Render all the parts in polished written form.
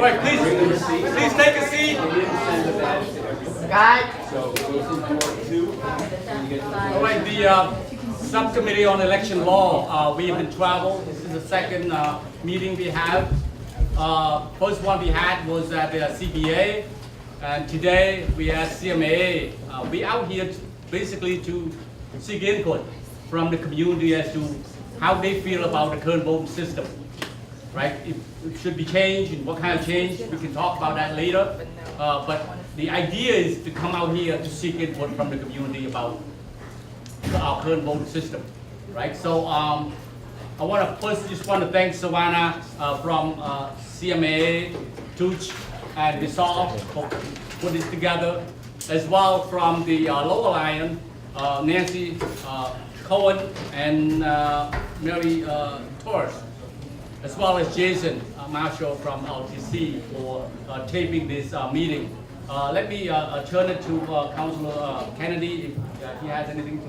right, please take a seat. All right, the subcommittee on election law. We have been travel. This is the second meeting we have. First one we had was at the CBA, and today we at CMAA. We out here basically to seek input from the community as to how they feel about the current voting system. Right? If it should be changed and what kind of change, we can talk about that later. But the idea is to come out here to seek input from the community about our current voting system. Right? So I want to first just want to thank Savannah from CMAA, Tooch, and Dissolve for putting this together, as well from the Lowell Lion, Nancy Cohen and Mary Torres, as well as Jason Marshall from LTC for taping this meeting. Let me turn it to Councilor Kennedy if he has anything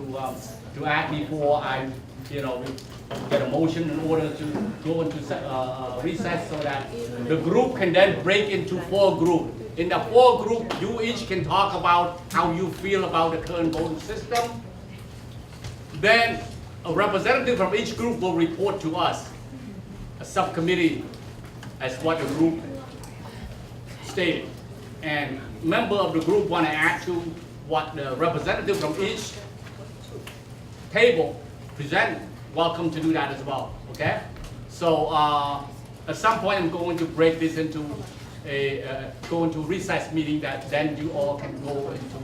to add before I, get a motion in order to go into recess so that the group can then break into 4 groups. In the 4 groups, you each can talk about how you feel about the current voting system. Then a representative from each group will report to us, a subcommittee, as what the group stated. And member of the group want to add to what the representative from each table present, welcome to do that as well, okay? So at some point I'm going to break this into go into recess meeting that then you all can go into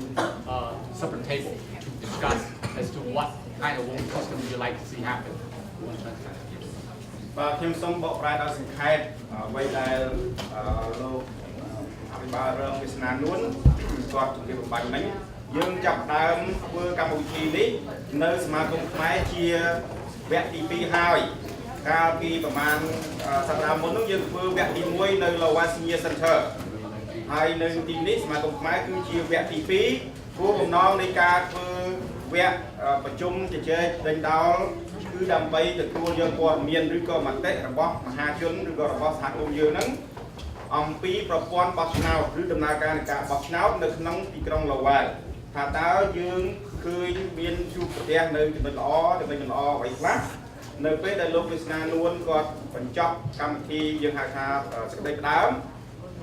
separate table to discuss as to what kind of voting system you like to see happen. បាទខ្ញុំសូមបកប្រែដល់សង្ខេបអ្វីដែលលោកអភិបាលរងវាសនានួនគាត់ជម្រាបបំបញ្ញមិញយើងចាប់ដើមធ្វើកម្មវិធីនេះនៅសមាគមខ្មែរជាវគ្គទី 2 ហើយកាលពីប្រហែលសប្តាហ៍មុននោះយើងធ្វើវគ្គទី 1 នៅ Lowell Senior Center ហើយនៅទីនេះសមាគមខ្មែរគឺជាវគ្គទី 2 គោលបំណងនៃការធ្វើវគ្គប្រជុំជជែកដេញដោលគឺដើម្បីទទួលយកព័ត៌មានឬក៏មតិរបស់មហាជនឬក៏របស់សហគមន៍យើងហ្នឹងអំពីប្រព័ន្ធបោះឆ្នោតឬដំណើរការនៃការបោះឆ្នោតនៅក្នុងទីក្រុង Lowell ថាតើយើងឃើញមានជួបប្រទះនៅចំណុចល្អអ្វីខ្លះនៅពេលដែលលោកវាសនានួនគាត់បញ្ចប់កម្មវិធីយើងហៅថាសេចក្តីផ្ដើម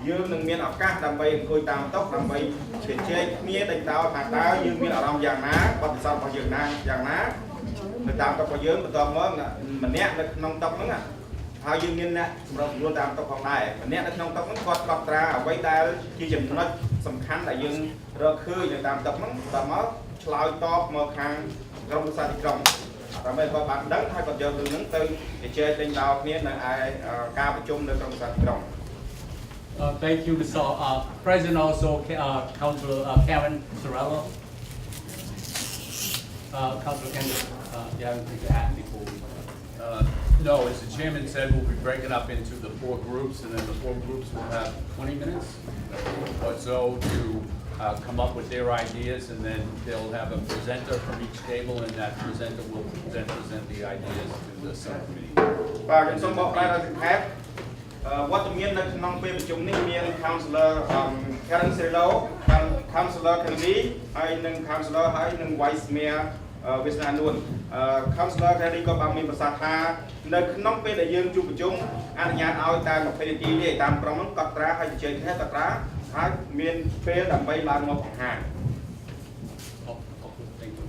យើងនឹងមានឱកាសដើម្បីអង្គុយតាមតុដើម្បីជជែកគ្នាដេញដោលថាតើយើងមានអារម្មណ៍យ៉ាងណាបទពិសោធន៍របស់យើងយ៉ាងណានៅតាមតុរបស់យើងបន្ទាប់មកម្នាក់នៅក្នុងតុហ្នឹងហើយយើងមានអ្នកសម្រាប់ខ្លួនតាមតុផងដែរម្នាក់នៅក្នុងតុហ្នឹងគាត់កត់ត្រាអ្វីដែលជាចំណុចសំខាន់ដែលយើងរកឃើញនៅតាមតុហ្នឹងដល់មកឆ្លើយតបមកខាងក្រុមប្រឹក្សាទីក្រុងដើម្បីគាត់បានដឹងហើយគាត់យករឿងហ្នឹងទៅជជែកដេញដោលគ្នានៅឯការប្រជុំនៅក្រុមប្រឹក្សាទីក្រុង Thank you, President, also Councilor Karen Sorello. Councilor Kennedy, you have anything to add before we? No, as the chairman said, we'll be breaking up into the 4 groups, and then the 4 groups will have 20 minutes or so to come up with their ideas, and then they'll have a presenter from each table, and that presenter will then present the ideas to the subcommittee. បាទខ្ញុំសូមបកប្រែដល់សង្ខេបវត្តមាននៅក្នុងពេលប្រជុំនេះមាន Councilor Karen Sorello, Councilor Kennedy ហើយនិង Councilor ហើយនិង Vice Mayor វាសនានួន Councilor Kennedy ក៏បានមានប្រសាសន៍ថានៅក្នុងពេលដែលយើងជួបប្រជុំអនុញ្ញាតឲ្យតែ20នាទីទេតាមក្រុមហ្នឹងកត់ត្រាហើយជជែកគ្នាកត់ត្រាហើយមានពេលដើម្បីឡើងមកបង្ហាញ Thank you.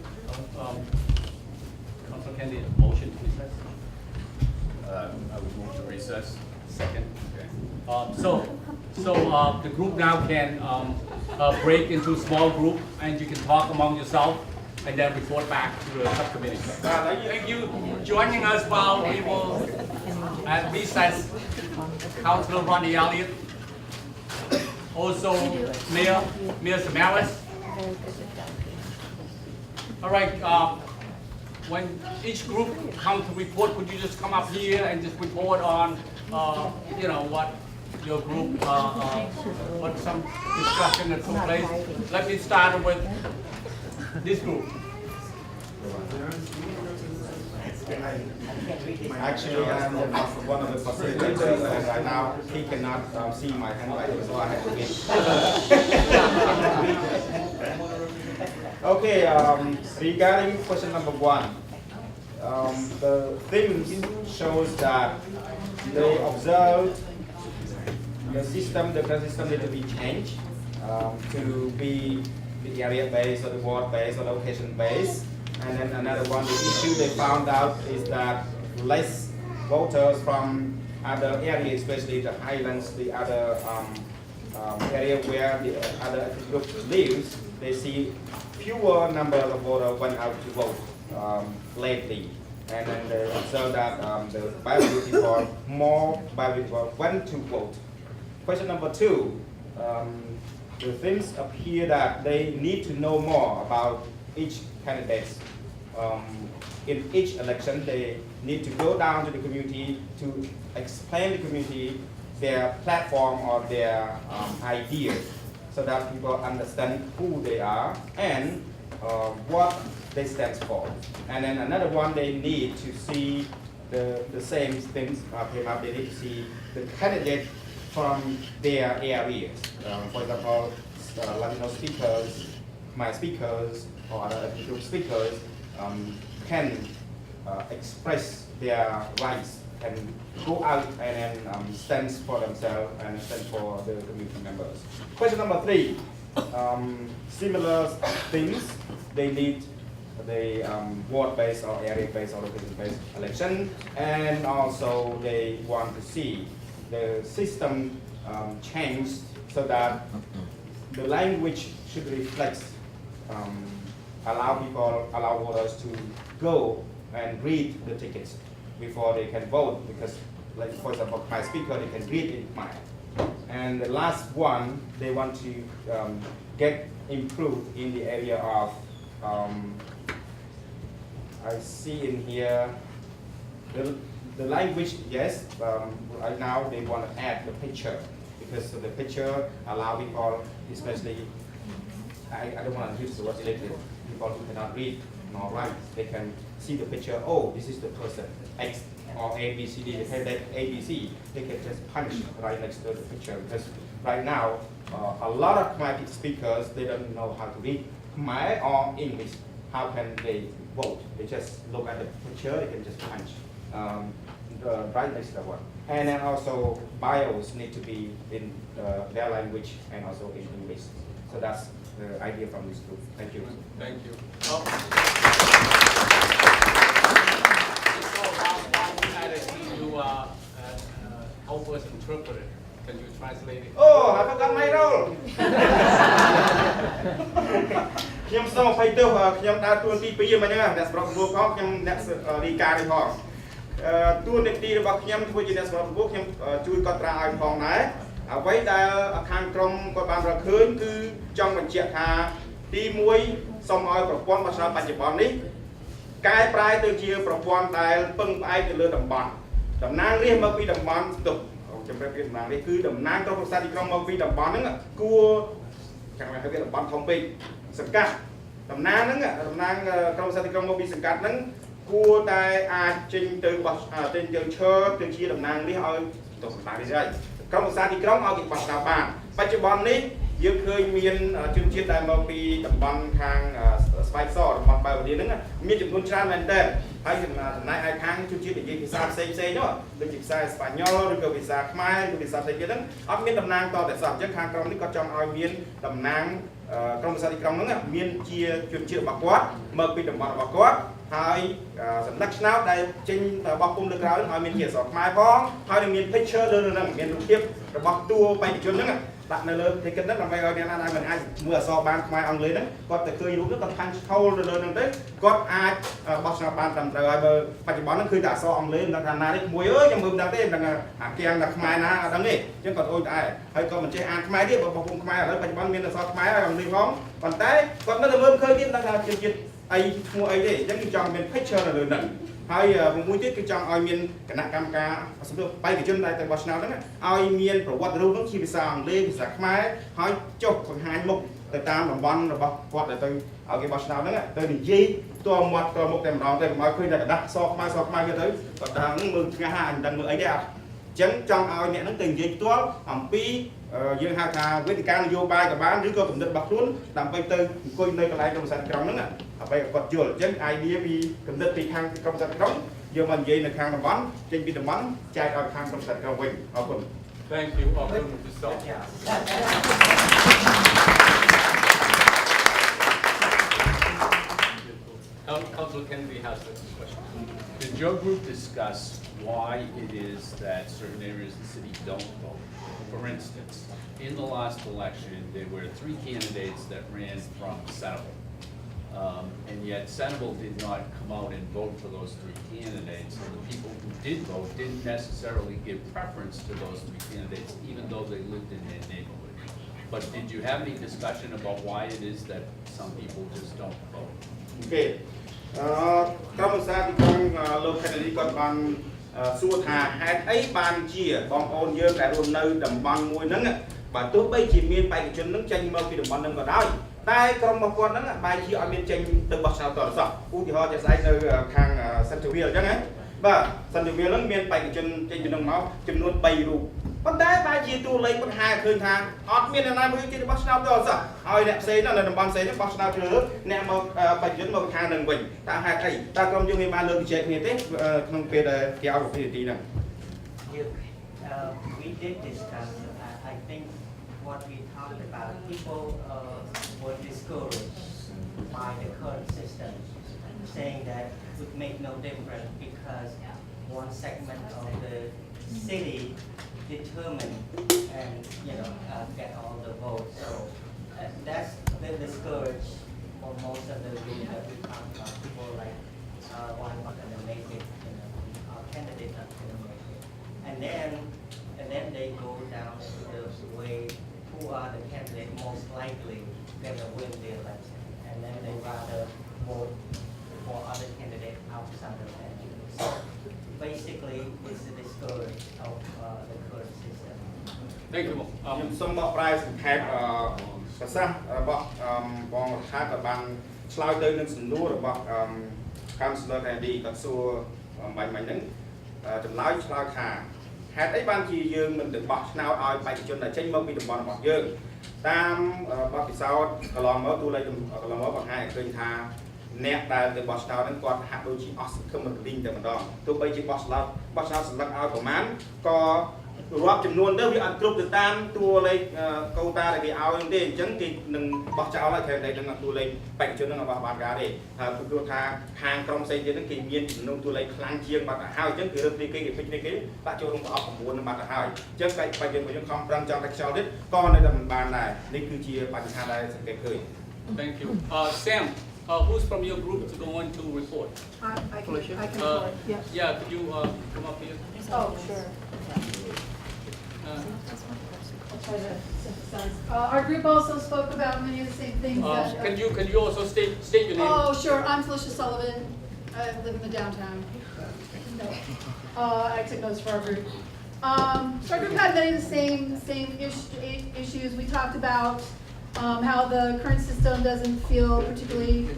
Councilor Kennedy, motion to recess. I would move to recess. Second. Okay. So the group now can break into small group, and you can talk among yourself, and then report back to the subcommittee. Thank you joining us while we will at recess. Councilor Ronnie Elliott, also Mayor Samaras. All right. When each group comes to report, could you just come up here and just report on, what your group, what some discussion that took place? Let me start with this group. Actually, I'm one of the facilitators, and right now he cannot see my handwriting, so I have to get. Okay, regarding question number 1, the things shows that they observed the system, the current system need to be changed to be the area based or the ward based or location based. And then another one, the issue they found out is that less voters from other areas, especially the highlands, the other area where the other ethnic group lives, they see fewer number of voters went out to vote lately. And then they observe that the biology for more biology went to vote. Question number 2, the things appear that they need to know more about each candidate. In each election, they need to go down to the community to explain to the community their platform or their ideas, so that people understand who they are and what they stand for. And then another one, they need to see the same things came up. They need to see the candidate from their areas. For example, Latino speakers, my speakers, or other group speakers can express their rights and go out and then stand for themselves and stand for the community members. Question number 3, similar things, they need the ward-based or area-based or location-based election, and also they want to see the system changed so that the language should reflect, allow voters to go and read the tickets before they can vote, because, like for example, my speaker, they can read in Khmer. And the last one, they want to get improved in the area of, I see in here, the language, yes, right now they want to add the picture, because the picture allow people, especially, I don't want to use the word illiterate, people who cannot read nor write, they can see the picture, oh, this is the person, X or A, B, C, D, they have that A, B, C, they can just punch right next to the picture, because right now, a lot of Khmer speakers, they don't know how to read Khmer or English. How can they vote? They just look at the picture, they can just punch right next to the one. And then also, bios need to be in their language and also in English. So that's the idea from this group. Thank you. Thank you. It's all about why we added to help us interpret it. Can you translate it? Oh, I forgot my role. ខ្ញុំសូមអភ័យទោសខ្ញុំដើរតួនាទី2មកហ្នឹងអ្នកសម្របសម្រួលផងខ្ញុំអ្នករីកានេះផងតួនាទីរបស់ខ្ញុំធ្វើជាអ្នកសម្របសម្រួលខ្ញុំជួយកត់ត្រាឲ្យផងដែរអ្វីដែលខាងក្រុមគាត់បានរកឃើញគឺចង់បញ្ជាក់ថាទី1សូមឲ្យប្រព័ន្ធបោះឆ្នោតបច្ចុប្បន្ននេះកែប្រែទៅជាប្រព័ន្ធដែលពឹងផ្អែកទៅលើតំបន់តំណាងរាស្ត្រមកពីតំបន់ស្ទុកជំរាបពីតំណាងរាស្ត្រគឺតំណាងក្រុមប្រឹក្សាទីក្រុងមកពីតំបន់ហ្នឹងគួរចាំថាវាតំបន់ធំពេកសង្កាត់តំណាងហ្នឹងតំណាងក្រុមប្រឹក្សាទីក្រុងមកពីសង្កាត់ហ្នឹងគួរតែអាចចេញទៅបោះចេញទៅឈើទៅជាតំណាងរាស្ត្រឲ្យទៅសម្ដេចរាជក្រុមប្រឹក្សាទីក្រុងឲ្យគេបោះឆ្នោតបានបច្ចុប្បន្ននេះយើងឃើញមានជនជាតិដែលមកពីតំបន់ខាងស្បែកសតំបន់បែបវេលាហ្នឹងមានចំនួនច្រើនមែនទែនហើយចំណែកឯខាងជនជាតិនិយាយភាសាផ្សេងនោះដូចជាភាសាស្ប៉ាញ៉ុលឬក៏ភាសាខ្មែរឬភាសាផ្សេងទៀតហ្នឹងអត់មានតំណាងតតែសោះអញ្ចឹងខាងក្រុមនេះគាត់ចង់ឲ្យមានតំណាងក្រុមប្រឹក្សាទីក្រុងហ្នឹងមានជាជនជាតិរបស់គាត់មកពីតំបន់របស់គាត់ហើយសម្ដេចឆ្នោតដែលចេញបោះពុំលើក្រោយឲ្យមានជាអក្សរខ្មែរផងហើយនឹងមាន picture លើហ្នឹងមានរូបភាពរបស់តួបេក្ខជនហ្នឹងដាក់នៅលើ ticket ហ្នឹងដើម្បីឲ្យអ្នកណាដែលមិនអាចមើលអក្សរបានខ្មែរអង់គ្លេសហ្នឹងគាត់ទៅឃើញរូបហ្នឹងគាត់ punch hole ទៅលើហ្នឹងទៅគាត់អាចបោះឆ្នោតបានត្រឹមត្រូវហើយបើបច្ចុប្បន្នហ្នឹងគឺតែអក្សរអង់គ្លេសមិនដឹងថាណានេះមួយអើយខ្ញុំមើលមិនដឹងទេមិនដឹងអាគៀងថាខ្មែរណាអត់ដឹងទេអញ្ចឹងគាត់អូយតែហើយគាត់មិនចេះអានខ្មែរទេបើបោះពុំខ្មែរឥឡូវបច្ចុប្បន្នមានអក្សរខ្មែរហើយអង់គ្លេសផងប៉ុន្តែគាត់នៅតែមើលមិនឃើញទៀតមិនដឹងថាជាជាតិអីឈ្មោះអីទេអញ្ចឹងគឺចង់មាន picture នៅលើហ្នឹងហើយមួយទៀតគឺចង់ឲ្យមានគណៈកម្មការសម្រាប់បេក្ខជនដែលទៅបោះឆ្នោតហ្នឹងឲ្យមានប្រវត្តិរូបហ្នឹងជាភាសាអង់គ្លេសភាសាខ្មែរហើយចុះបង្ហាញមុខ tới tam đồng văn rồi bọc quạt để tôi ở cái bọc nào đó tôi thì gì tôi một tem đó tôi nói khơi là đặt so mai như thế còn đang mừng ngày hai đang mừng ấy đấy à chấn trong ao nhẹ nó tình gì tôi pi dương hai thà với cái vô bài cả bán đứa có cũng được bạc luôn làm bây tư coi nơi cái này trong sàn trong đó nè bây còn chưa chấn idea vì cũng được thì hàng trong sàn trong giờ mình gì là hàng đồng bắn trên bị đồng bắn chạy ở hàng trong sàn trong mình ở cùng. Thank you. Councilor Kennedy has the question. Did your group discuss why it is that certain areas of the city don't vote? For instance, in the last election, there were 3 candidates that ran from Senable. And yet Senable did not come out and vote for those 3 candidates. And the people who did vote didn't necessarily give preference to those 3 candidates, even though they lived in their neighborhood. But did you have any discussion about why it is that some people just don't vote? Okay. Trong một xã thì con lô Kennedy còn ban xua thà hai ấy ban chia bom ôn dơ tại luôn nơi đầm ban môi nắng và tôi bây chỉ miền bài chân nắng tranh mơ khi đầm ban nắng còn đói tai trong một con nắng bài chỉ ở miền tranh từ bậc sao toàn sọ u thì họจะใช้nơi hàng Centerville chứ đấy và Centerville nắng miền bài chân tranh nắng máuจำนวน3 รูปប៉ុន្តែបែរជាតួលេខបញ្ហាឃើញថាអត់មានអ្នកណាមួយទៀតបោះឆ្នោតដល់សោះហើយអ្នកផ្សេងនៅតំបន់ផ្សេងនេះបោះឆ្នោតជ្រើសរើសអ្នកមកបច្ចុប្បន្នមកខាងនឹងវិញតើហេតុអីតើក្រុមយើងមានបានលើកជជែកគ្នាទេក្នុងពេលដែលគេឲ្យវិធីហ្នឹង We did discuss. I think what we talked about, people were discouraged by the current system, saying that it would make no difference because one segment of the city determined and get all the votes. So that's the discourage for most of the group that we talked about. People like one not going to make it, our candidate not going to make it, and then they go down to the way who are the candidate most likely going to win the election, and then they rather vote for other candidate outside of that. So basically, it's the discourage of the current system. Thank you. ខ្ញុំសូមបកប្រែសង្ខេបប្រសាសន៍របស់បងរដ្ឋាភិបាលបានឆ្លើយទៅនឹងសំណួររបស់ Councilor Kennedy គាត់សួរបាញ់ហ្នឹងចម្លើយឆ្លើយថាហេតុអីបានជាយើងមិនទៅបោះឆ្នោតឲ្យបេក្ខជនដែលចេញមកពីតំបន់របស់យើងតាមបទពិសោធន៍កន្លងមកទូលេខកន្លងមកបង្ហាញឲ្យឃើញថាអ្នកដែលទៅបោះឆ្នោតហ្នឹងគាត់ហាក់ដូចជាអស់សង្ឃឹមរលីងតែម្ដងទោះបីជាបោះឆ្នោតសម្លឹងឲ្យប្រមាណក៏រាប់ចំនួនទៅវាអត់គ្រប់ទៅតាមតួលេខកូតាដែលគេឲ្យទេអញ្ចឹងគេនឹងបោះចោលហើយគេតែនឹងតួលេខបេក្ខជននឹងរបស់បានការទេហើយព្រោះថាខាងក្រុមផ្សេងទៀតហ្នឹងគេមានចំនួនតួលេខខ្លាំងជាងបាត់ទៅហើយអញ្ចឹងគេរឹតគេពេញគេដាក់ចូលក្នុងប្រអប់9នឹងបាត់ទៅហើយអញ្ចឹងបេក្ខជនយើងខំប្រឹងចង់តែខ្យល់ទៀតក៏នៅតែមិនបានដែរនេះគឺជាបញ្ហាដែលសង្កេតឃើញ Thank you. Sam, who's from your group is going to report? I can report, yes. Yeah, could you come up here? Oh, sure. I'll try to synthesize. Our group also spoke about many of the same things that... Can you also state your name? Oh, sure. I'm Felicia Sullivan. I live in the downtown. No. I took notes for our group. So our group had many of the same issues. We talked about how the current system doesn't feel particularly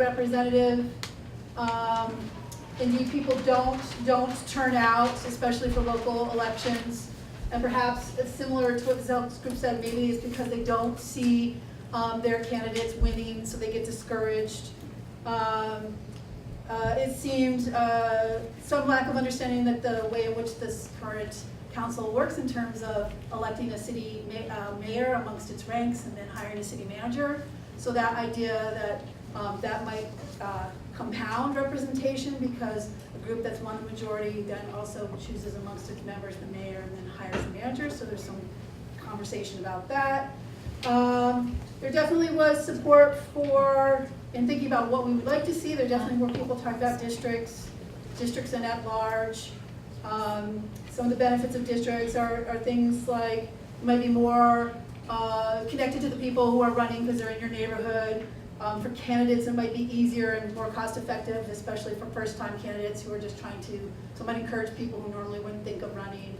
representative. Indeed, people don't turn out, especially for local elections. And perhaps it's similar to what the Zelks group said, maybe it's because they don't see their candidates winning, so they get discouraged. It seemed some lack of understanding that the way in which this current council works in terms of electing a city mayor amongst its ranks and then hiring a city manager. So that idea that that might compound representation because a group that's won the majority then also chooses amongst its members the mayor and then hires the manager. So there's some conversation about that. There definitely was support for, in thinking about what we would like to see, there definitely were people talking about districts and at large. Some of the benefits of districts are things like might be more connected to the people who are running because they're in your neighborhood. For candidates, it might be easier and more cost-effective, especially for first-time candidates who are just trying to, so it might encourage people who normally wouldn't think of running.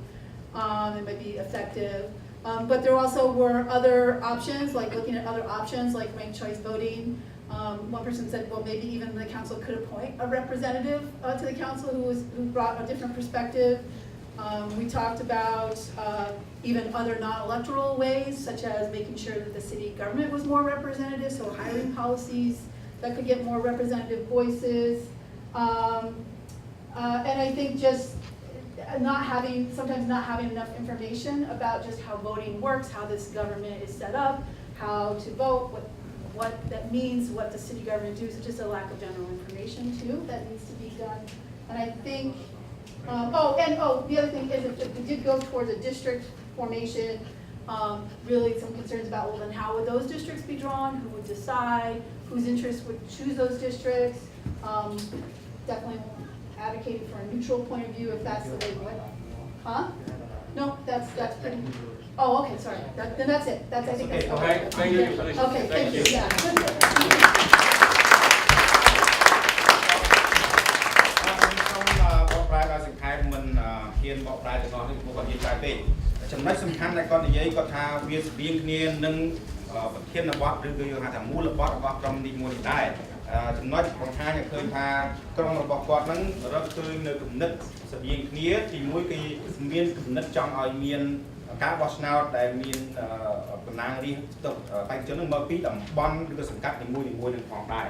It might be effective. But there also were other options, like looking at other options, like ranked choice voting. One person said, well, maybe even the council could appoint a representative to the council who brought a different perspective. We talked about even other non-electoral ways, such as making sure that the city government was more representative, so hiring policies that could get more representative voices. And I think just sometimes not having enough information about just how voting works, how this government is set up, how to vote, what that means, what the city government do, so just a lack of general information too that needs to be done. And I think, the other thing is if we did go towards a district formation, really some concerns about, well, then how would those districts be drawn? Who would decide? Whose interests would choose those districts? Definitely advocating for a neutral point of view if that's the way, huh? No, that's pretty, oh, okay, sorry, then that's it, I think that's all. Okay, thank you. Okay, thank you, yeah.ចំណុចសំខាន់ដែលគាត់និយាយគាត់ថាវាស្បៀងគ្នានឹងប្រធានបទឬក៏យើងហៅថាមូលបទរបស់ក្រុមនីមួយៗដែរចំណុចបង្ហាញឲ្យឃើញថាក្រុមរបស់គាត់ហ្នឹងរកឃើញនៅគំនិតស្បៀងគ្នាទីមួយគឺមានគំនិតចង់ឲ្យមានការបោះឆ្នោតដែលមានតំណាងរាស្ត្របេក្ខជននឹងមកពីតំបន់ឬក៏សង្កាត់នីមួយៗនឹងផងដែរ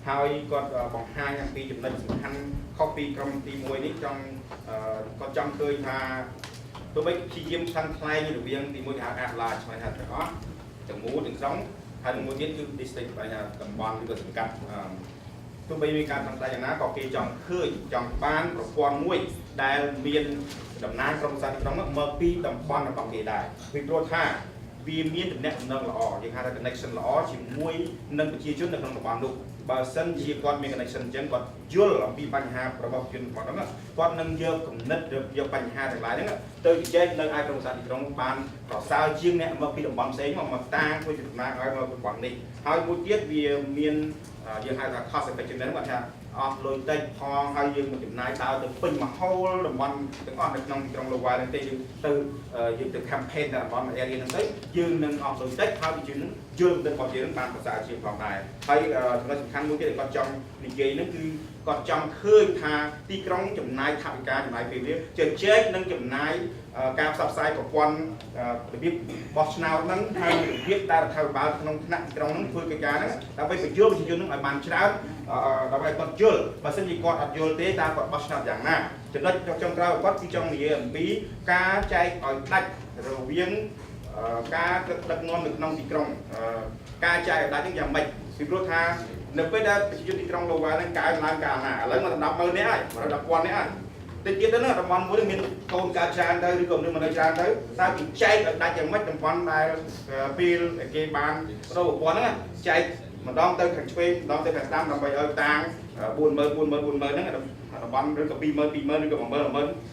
ហើយគាត់បង្ហាញអំពីចំណុចសំខាន់ខុសពីក្រុមទី1នេះគាត់ចង់ឃើញថាទោះបីព្យាយាមខាងថ្លែងរវាងទី1គេហៅ Ad-Hoc ឆ្លៃថាទាំងអស់ទាំងមូលទាំងស្រុងហើយមួយទៀតគឺ district បែរថាតំបន់ឬក៏សង្កាត់ទោះបីមានការសម្ដែងយ៉ាងណាក៏គេចង់ឃើញចង់បានប្រព័ន្ធមួយដែលមានតំណាងក្រុមប្រឹក្សាទីក្រុងមកពីតំបន់របស់គេដែរពីព្រោះថាវាមានតំណែងល្អយើងហៅថា connection ល្អជាមួយនឹងប្រជាជននៅក្នុងតំបន់នោះបើសិនជាគាត់មាន connection អញ្ចឹងគាត់យល់អំពីបញ្ហារបស់ជនបទហ្នឹងគាត់នឹងយកគំនិតយកបញ្ហាទាំងឡាយហ្នឹងទៅជជែកនៅឯក្រុមប្រឹក្សាទីក្រុងបានប្រសើរជាងអ្នកមកពីតំបន់ផ្សេងមកតាំងធ្វើជាតំណាងឲ្យមកតំបន់នេះហើយមួយទៀតវាមានយើងហៅថា cost effectiveness គាត់ថាអស់លុយតិចផងហើយយើងមកចំណាយដើរទៅពេញមហូលតំបន់ទាំងអស់នៅក្នុងទីក្រុង Lowell ហ្នឹងទេយើងទៅ campaign នៅតំបន់ area ហ្នឹងទៅយើងនឹងអស់លុយតិចហើយយើងនឹងយល់ទៅរបស់យើងបានប្រសើរជាងផងដែរហើយចំណុចសំខាន់មួយទៀតដែលគាត់ចង់និយាយហ្នឹងគឺគាត់ចង់ឃើញថាទីក្រុងចំណាយថវិកាចំណាយពេលវេលាជជែកនឹងចំណាយការផ្សព្វផ្សាយប្រព័ន្ធរបៀបបោះឆ្នោតហ្នឹងហើយរបៀបដែលរដ្ឋាភិបាលក្នុងថ្នាក់ទីក្រុងហ្នឹងធ្វើកិច្ចការហ្នឹងដើម្បីបញ្យល់ប្រជាជនហ្នឹងឲ្យបានច្រើនដើម្បីគាត់យល់បើមិនជាគាត់អត់យល់ទេតើគាត់បោះឆ្នោតយ៉ាងណាចំណុចចុងក្រោយគាត់គឺចង់និយាយអំពីការចែកឲ្យដាច់រវាងការដឹកនាំនៅក្នុងទីក្រុងការចែកឲ្យដាច់ហ្នឹងយ៉ាងម៉េចពីព្រោះថានៅពេលដែលប្រជាជនទីក្រុង Lowell ហ្នឹងកើនឡើងកាលណាឥឡូវមកដល់ 100000 នាក់ហើយមកដល់ 10,000 នាក់ហើយតិចទៀតទៅណាតំបន់មួយមានកូនកើតច្រើនទៅឬក៏មនុស្សមិនច្រើនទៅតើគេចែកឲ្យដាច់យ៉ាងម៉េចតំបន់ដែលពេលគេបានប្រព័ន្ធហ្នឹងចែកម្ដងទៅខាងឆ្វេងម្ដងទៅខាងស្ដាំដើម្បីឲ្យតាំង 40000 ហ្នឹងតំបន់ឬក៏ 20000 ឬក៏ 10000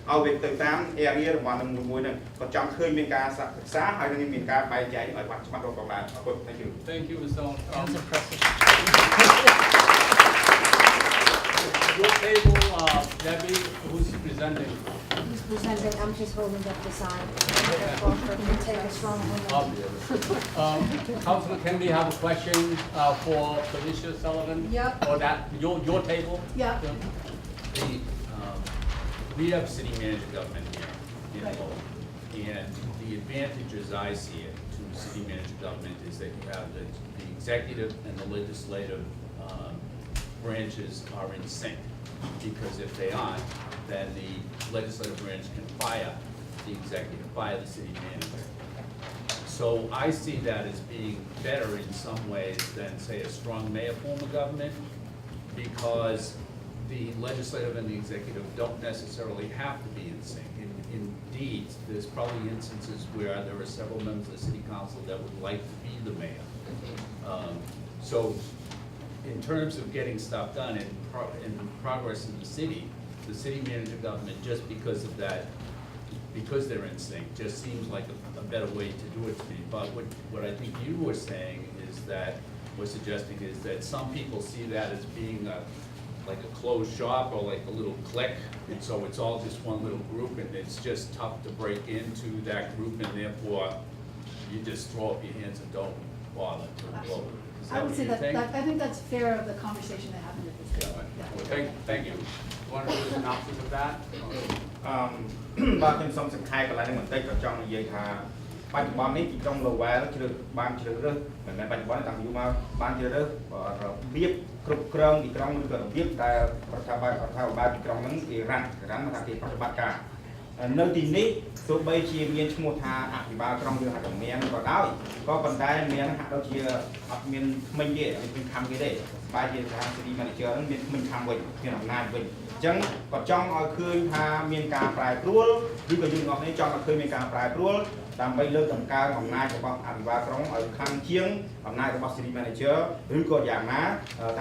ឲ្យវាទៅតាម area តំបន់មួយហ្នឹងក៏ចង់ឃើញមានការសិក្សាហើយនឹងមានការបែងចែកឲ្យបានច្បាស់លាស់ផងដែរអរគុណ Thank you Thank you Mr. Your table, Debbie, who's presenting? Who's presenting? I'm just holding up the sign. Can take a strong hand. Councilor Kennedy have a question for Felicia Sullivan? Yep. Or that, your table? Yeah. We have city manager government here in Lowell, and the advantage as I see it to city manager government is that you have the executive and the legislative branches are in sync, because if they aren't, then the legislative branch can fire the city manager. So I see that as being better in some ways than, say, a strong mayor form of government, because the legislative and the executive don't necessarily have to be in sync. Indeed, there's probably instances where there are several members of the city council that would like to be the mayor. So in terms of getting stuff done and progress in the city manager government, just because of that, because they're in sync, just seems like a better way to do it to me. But what I think you were saying is that, was suggesting is that some people see that as being like a closed shop or like a little clique, and so it's all just one little group, and it's just tough to break into that group, and therefore you just throw up your hands and don't bother to vote. Is I would what say you that, think? I think that's fair of the conversation that happened at this Yeah, table. well, thank you. Want to do a synopsis of that? បាទខ្ញុំសូមសង្ខេបកន្លែងនេះបន្តិចក៏ចង់និយាយថាបច្ចុប្បន្ននេះទីក្រុង Lowell បានជ្រើសរើសមិនមែនបច្ចុប្បន្នតាំងពីយូរមកបានជ្រើសរើសរបៀបគ្រប់គ្រងទីក្រុងឬក៏របៀបដែលរដ្ឋាភិបាលទីក្រុងហ្នឹងគេរ៉ាន់ថាគេប្រតិបត្តិការនៅទីនេះទោះបីជាមានឈ្មោះថាអភិបាលក្រុងឬហត្ថមានក៏ដោយក៏ប៉ុន្តែមានហាក់ដូចជាអត់មានថ្មីទេអត់មានខំគេទេបែរជាថា City Manager ហ្នឹងមានថ្មីខំវិញមានអំណាចវិញអញ្ចឹងក៏ចង់ឲ្យឃើញថាមានការប្រែប្រួលឬក៏យើងទាំងអស់គ្នាចង់ឲ្យឃើញមានការប្រែប្រួលដើម្បីលើកតម្កើងអំណាចរបស់អភិបាលក្រុងឲ្យខ្លាំងជាងអំណាចរបស់ City Manager ឬក៏យ៉ាងណា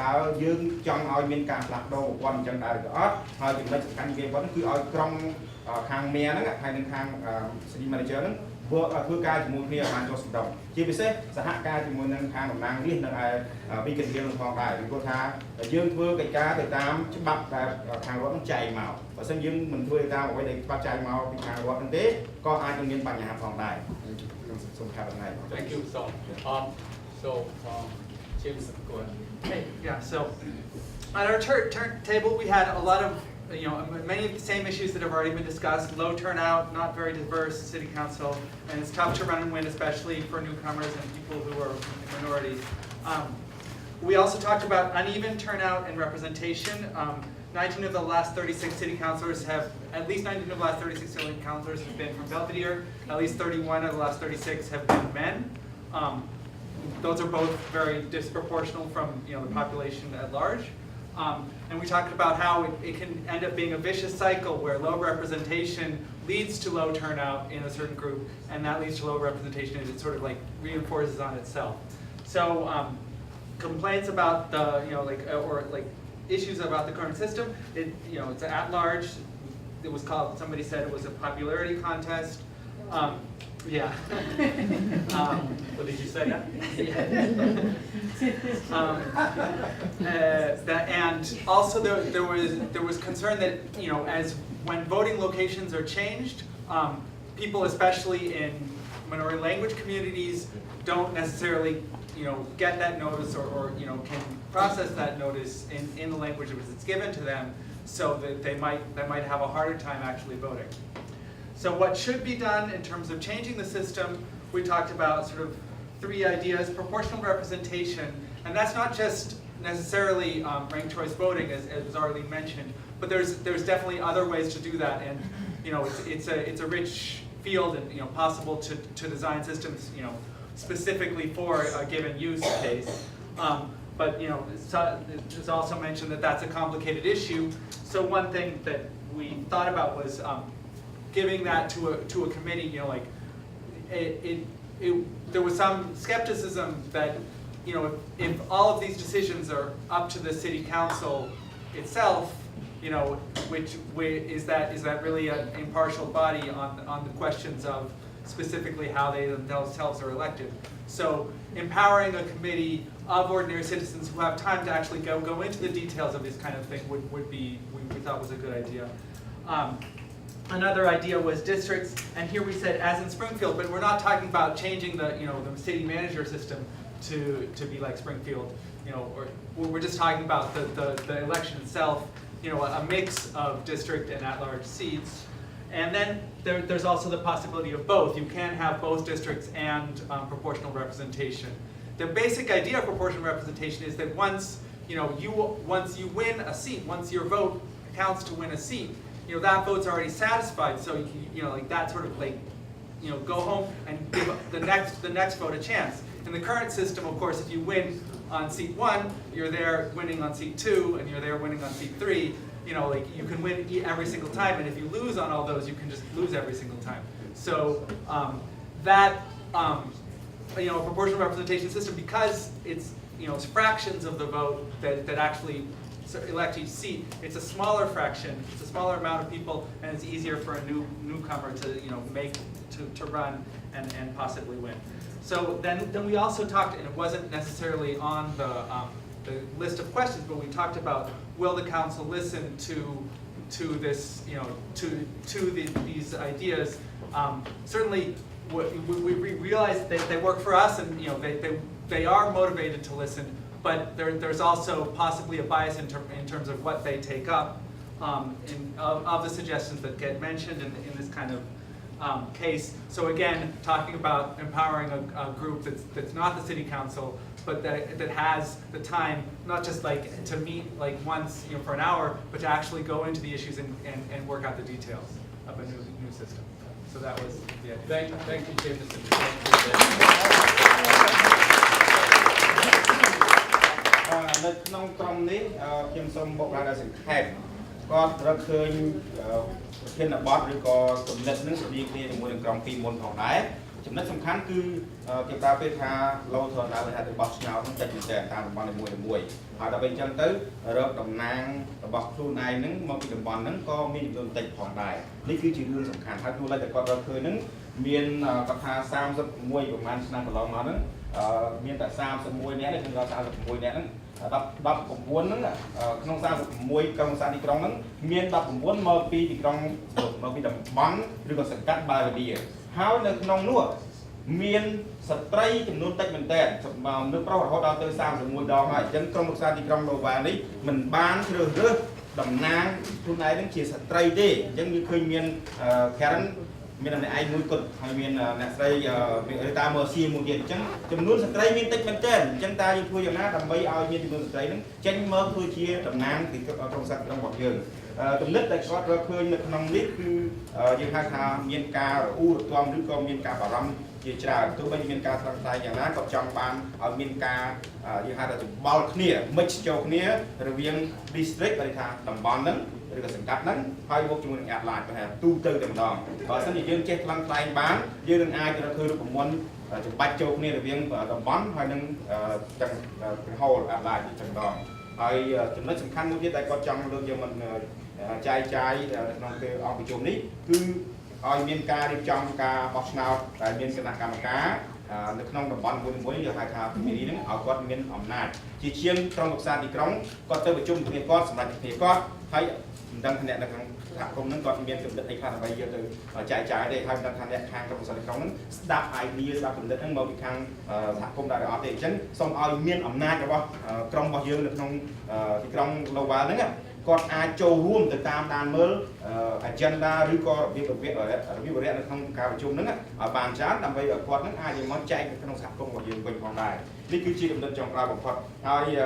តើយើងចង់ឲ្យមានការផ្លាស់ប្ដូរប្រព័ន្ធអញ្ចឹងដែរឬក៏អត់ហើយចំណុចសំខាន់គេប៉ុណ្ណឹងគឺឲ្យក្រុមខាងមេហ្នឹងហើយនឹងខាង City Manager ហ្នឹងធ្វើការជាមួយគ្នាបានចុះសម្ដងជាពិសេសសហការជាមួយនឹងខាងតំណាងរាស្ត្រនៅឯវិកញ្ញានឹងផងដែរពីព្រោះថាយើងធ្វើកិច្ចការទៅតាមច្បាប់ដែលខាងរដ្ឋនឹងចែកមកបើមិនយើងមិនធ្វើតាមអ្វីដែលច្បាប់ចែកមកពីខាងរដ្ឋហ្នឹងទេក៏អាចនឹងមានបញ្ហាផងដែរសូមការបន្ថែម Thank you, James, go ahead. Hey, yeah, so at our table, we had a lot of, many of the same issues that have already been discussed: low turnout, not very diverse city council, and it's tough to run and win, especially for newcomers and people who are minorities. We also talked about uneven turnout and representation. 19 of the last 36 city councilors at least 19 of the last 36 city councilors have been from Belvedere. At least 31 of the last 36 have been men. Those are both very disproportional from the population at large. And we talked about how it can end up being a vicious cycle where low representation leads to low turnout in a certain group, and that leads to low representation, and it sort of like reinforces on itself. So complaints about the issues about the current system, it's at large. It was called, somebody said it was a popularity contest. Yeah. What did you say? And also there was concern that as when voting locations are changed, people especially in minority language communities don't necessarily get that notice or can process that notice in the language as it's given to them, so that they might have a harder time actually voting. So what should be done in terms of changing the system, we talked about sort of 3 ideas: proportional representation, and that's not just necessarily ranked choice voting, as was already mentioned, but there's definitely other ways to do that, and it's a rich field and possible to design systems specifically for a given use case. But it's also mentioned that that's a complicated issue. So one thing that we thought about was giving that to a committee. There was some skepticism that if all of these decisions are up to the city council itself, is that really an impartial body on the questions of specifically how they themselves are elected. So empowering a committee of ordinary citizens who have time to actually go into the details of this kind of thing would be, we thought was a good idea. Another idea was districts, and here we said as in Springfield, but we're not talking about changing the city manager system to be like Springfield, or we're just talking about the election itself, a mix of district and at-large seats. And then there's also the possibility of both. You can have both districts and proportional representation. The basic idea of proportional representation is that once you win a seat, once your vote counts to win a seat, that vote's already satisfied. So that sort of go home and give the next vote a chance. In the current system, of course, if you win on seat 1, you're there winning on seat 2, and you're there winning on seat 3. You can win every single time, and if you lose on all those, you can just lose every single time. So a proportional representation system, because it's fractions of the vote that actually elect each seat, it's a smaller fraction, it's a smaller amount of people, and it's easier for a newcomer to run and possibly win. So then we also talked, and it wasn't necessarily on the list of questions, but we talked about, will the council listen to this, to these ideas? Certainly, we realize that they work for us, and they are motivated to listen, but there's also possibly a bias in terms of what they take up of the suggestions that get mentioned in this kind of case. So again, talking about empowering a group that's not the city council, but that has the time, not just like to meet like once for an hour, but to actually go into the issues and work out the details of a new system. So that was the idea. Thank you, Jameson.នៅក្នុងក្រុមនេះខ្ញុំសូមបកស្រាយដល់សង្ខេបគាត់រកឃើញប្រធានបទឬក៏គំនិតនឹងស្តីគ្នាជាមួយនឹងក្រុមពីមុនផងដែរចំណុចសំខាន់គឺគេប្រើពេលថា low turnout ដែលហៅថាបោះឆ្នោតនឹងតិចមែនទែនតាមតំបន់នីមួយៗហើយដល់ពេលអញ្ចឹងទៅរកតំណាងរបស់ខ្លួនឯងនឹងមកពីតំបន់ហ្នឹងក៏មានចំនួនតិចផងដែរនេះគឺជារឿងសំខាន់ហើយទោះបីតែគាត់រកឃើញហ្នឹងមានគាត់ថា31ប្រហែលឆ្នាំកន្លងមកហ្នឹងមានតែ31នាក់ទេគឺ36នាក់ហ្នឹង19ហ្នឹងក្នុង36ក្រុមសាទីក្រុងហ្នឹងមាន19មកពីទីក្រុងមកពីតំបន់ឬក៏សង្កាត់បារាឌីហើយនៅក្នុងនោះមានស្ត្រីចំនួនតិចមែនតើនៅប្រុសរហូតដល់ទៅ31ដងហើយអញ្ចឹងក្រុមប្រឹក្សាទីក្រុង Lowell នេះមិនបានជ្រើសរើសតំណាងខ្លួនឯងនឹងជាស្ត្រីទេអញ្ចឹងយើងឃើញមាន Karen មានអ្នកឯងមួយគត់ហើយមានអ្នកស្រីតាមមើលសៀមួយទៀតអញ្ចឹងចំនួនស្ត្រីមានតិចមែនទែនអញ្ចឹងតើយើងធ្វើយ៉ាងណាដើម្បីឲ្យមានចំនួនស្ត្រីហ្នឹងចេញមកធ្វើជាតំណាងទីក្រុមសាស្ត្រក្រុងរបស់យើងចំណុចដែលគាត់រកឃើញនៅក្នុងនេះគឺយើងហៅថាមានការរអ៊ូរទាំឬក៏មានការបារម្ភជាច្រើនទោះបីមានការស្លឹកស្លែងយ៉ាងណាក៏ចង់បានឲ្យមានការយើងហៅថាច្បល់គ្នា mix ចូលគ្នារវាង district ដែលថាតំបន់ហ្នឹងឬក៏សង្កាត់ហ្នឹងហើយមកជាមួយនឹង Ad-Hoc ប្រហែលទូទៅតែម្ដងបើមិនជាយើងចេះខ្លាំងខ្លែងបានយើងនឹងអាចរកឃើញរូបមន្តចម្បាច់ចូលគ្នារវាងតំបន់ហើយនឹងទាំង whole Ad-Hoc ទាំងម្ដងហើយចំណុចសំខាន់មួយទៀតដែលគាត់ចង់លើកយកមកចែកចាយក្នុងពេលអង្គប្រជុំនេះគឺឲ្យមានការរៀបចំការបោះឆ្នោតដែលមានគណៈកម្មការនៅក្នុងតំបន់មួយៗយើងហៅថា committee ហ្នឹងឲ្យគាត់មានអំណាចជាជាងក្រុមប្រឹក្សាទីក្រុងគាត់ទៅប្រជុំគ្នាគាត់សម្រាប់គ្នាគាត់ហើយមិនដឹងថាអ្នកនៅក្នុងសហគមន៍ហ្នឹងគាត់មានគំនិតអីខ្លះដើម្បីយកទៅចែកចាយទេហើយមិនដឹងថាអ្នកខាងក្រុមប្រឹក្សាទីក្រុងហ្នឹងស្ដាប់ idea ស្ដាប់គំនិតហ្នឹងមកពីខាងសហគមន៍ដែរអត់ទេអញ្ចឹងសូមឲ្យមានអំណាចរបស់ក្រុមរបស់យើងនៅក្នុងទីក្រុង Lowell ហ្នឹងគាត់អាចចូលរួមទៅតាមដានមើល agenda ឬក៏របៀបរបៀបនៅក្នុងការប្រជុំហ្នឹងឲ្យបានច្រើនដើម្បីឲ្យគាត់ហ្នឹងអាចមកចែកនៅក្នុងសហគមន៍របស់យើងវិញផងដែរនេះគឺជាកំណត់ចុងក្រោយបំផុតហើយ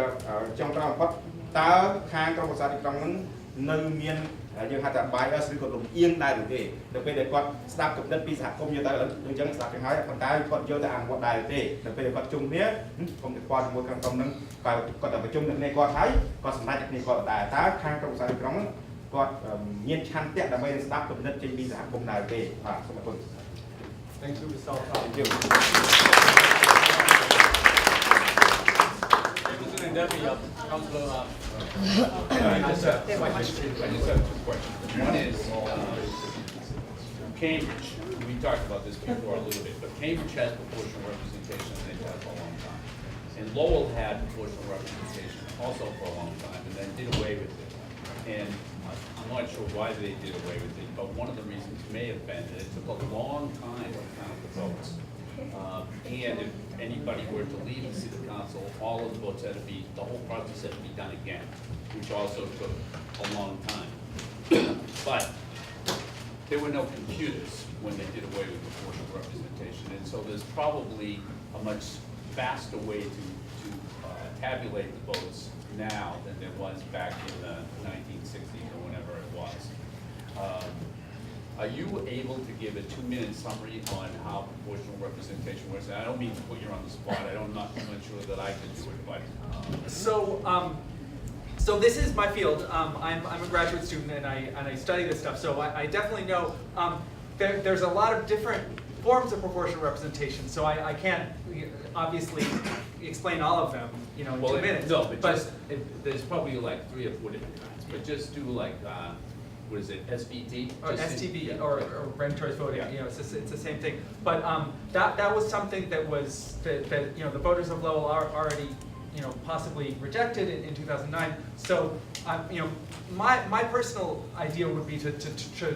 ចុងក្រោយបំផុតតើខាងក្រុមប្រឹក្សាទីក្រុងហ្នឹងនៅមានយើងហៅថា bias ឬក៏លំអៀងដែរឬទេដល់ពេលដែលគាត់ស្ដាប់កំណត់ពីសហគមន៍យកទៅឥឡូវអញ្ចឹងស្ដាប់ទៅហើយប៉ុន្តែគាត់យកទៅអនុវត្តដែរទេដល់ពេលគាត់ជុំគ្នាគុំទៅគាត់ជាមួយក្រុមហ្នឹងគាត់តែប្រជុំគ្នាគាត់ហើយគាត់សម្រេចគ្នាគាត់ដែរតើខាងក្រុមប្រឹក្សាទីក្រុងហ្នឹងគាត់មានឆន្ទៈដើម្បីស្ដាប់កំណត់ចេញពីសហគមន៍ដែរទេបាទសូមអរគុណ Thank you, Mr. Thank you. Councilor. I just have two questions. One is Cambridge. We talked about this before a little bit, but Cambridge has proportional representation and they've had it for a long time. And Lowell had proportional representation also for a long time and then did away with it. And I'm not sure why they did away with it, but one of the reasons may have been that it took a long time to count the votes. And if anybody were to leave the city council, all of the votes had to be, the whole process had to be done again, which also took a long time. But there were no computers when they did away with proportional representation, and so there's probably a much faster way to tabulate the votes now than there was back in the 1960s or whenever it was. Are you able to give a 2-minute summary on how proportional representation works? And I don't mean to put you on the spot. I'm not sure that I can do it, but. So this is my field. I'm a graduate student and I study this stuff. So I definitely know there's a lot of different forms of proportional representation. So I can't obviously explain all of them, in 2 minutes. No, but there's probably like 3 or 4 different kinds. But just do like. What is it, SVT? Or STV, or ranked choice voting, Yeah. it's the same thing. But that was something that was, that the voters of Lowell are already, possibly rejected in 2009. So, my personal idea would be to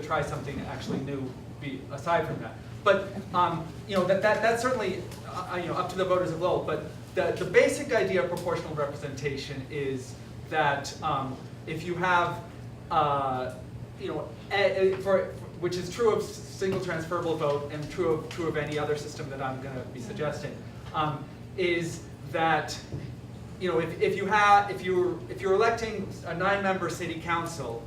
try something actually new, aside from that. But you know, that's certainly you know, up to the voters of Lowell. But the basic idea of proportional representation is that if you have you know, which is true of single transferable vote and true of any other system that I'm going to be suggesting, is that you know, if you're electing a 9-member city council,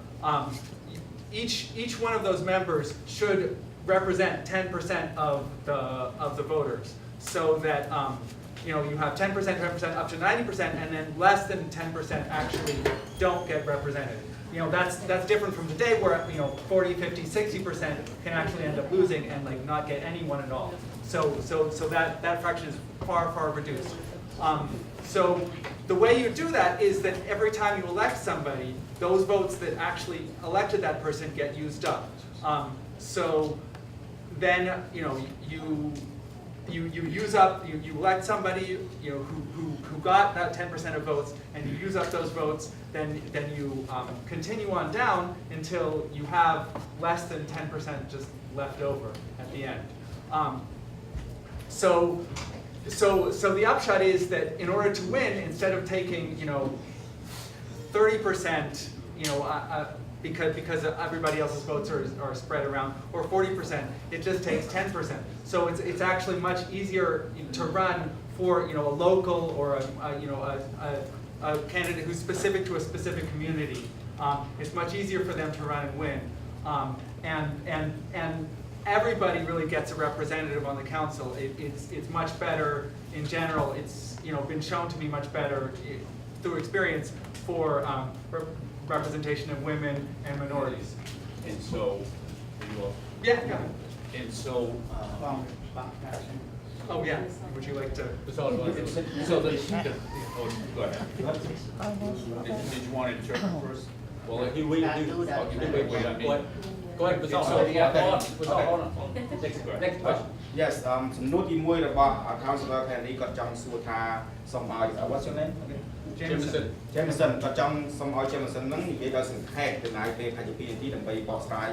each one of those members should represent 10% of the voters, so that you know, you have 10% represent up to 90%, and then less than 10% actually don't get represented. You know, that's different from today, where you know 40, 50, 60% can actually end up losing and like not get anyone at all. So that fraction is far reduced. So the way you do that is that every time you elect somebody, those votes that actually elected that person get used up. So then you know you use up, you elect somebody, you know, who got that 10% of votes, and you use up those votes, then you continue on down until you have less than 10% just left over at the end. So the upshot is that in order to win, instead of taking, you know, 30%, you know, because everybody else's votes are spread around, or 40%, it just takes 10%. So it's actually much easier to run for, you know, a local or a candidate who's specific to a specific community. It's much easier for them to run and win, and everybody really gets a representative on the council. It's much better in general. It's, you know, been shown to be much better through experience for representation of women and minorities. And so, Yeah. and so, Oh yeah. Would you like to? so go ahead. Did you want to interpret first? Well, He will okay, do. wait, I mean, Go ahead, Mr. So the Next question. Yes សំណួរទី1របស់ Councilor Kennedy គាត់ចង់សួរថាសូមឲ្យ what's your name Jameson. Jameson គាត់ចង់សូមឲ្យ Jameson ហ្នឹងនិយាយដោយសង្ខេបចំណាយពេល52នាទីដើម្បីបកស្រាយ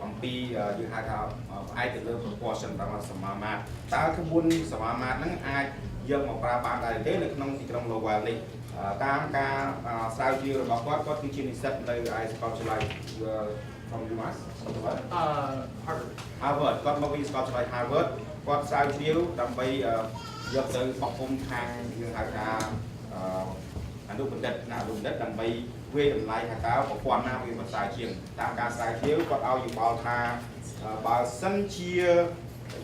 អំពីយើងហៅថាផ្អែកទៅលើ proportion របស់សមាមាត្រតើក្បួនសមាមាត្រហ្នឹងអាចយកមកប្រើបានដែរទេនៅក្នុងទីក្រុង Lowell នេះតាមការស្រាវជ្រាវរបស់គាត់គឺជានិស្សិតនៅឯសាកលវិទ្យាល័យ from UMass Harvard គាត់មកពីសាកលវិទ្យាល័យ Harvard គាត់ស្រាវជ្រាវដើម្បីយកទៅបោះពុម្ពខាងយើងហៅថាអនុបណ្ឌិតដើម្បីវាយតម្លៃថាតើប្រព័ន្ធណាវាប្រសើរជាងតាមការស្រាវជ្រាវគាត់ឲ្យយោបល់ថាបើសិនជា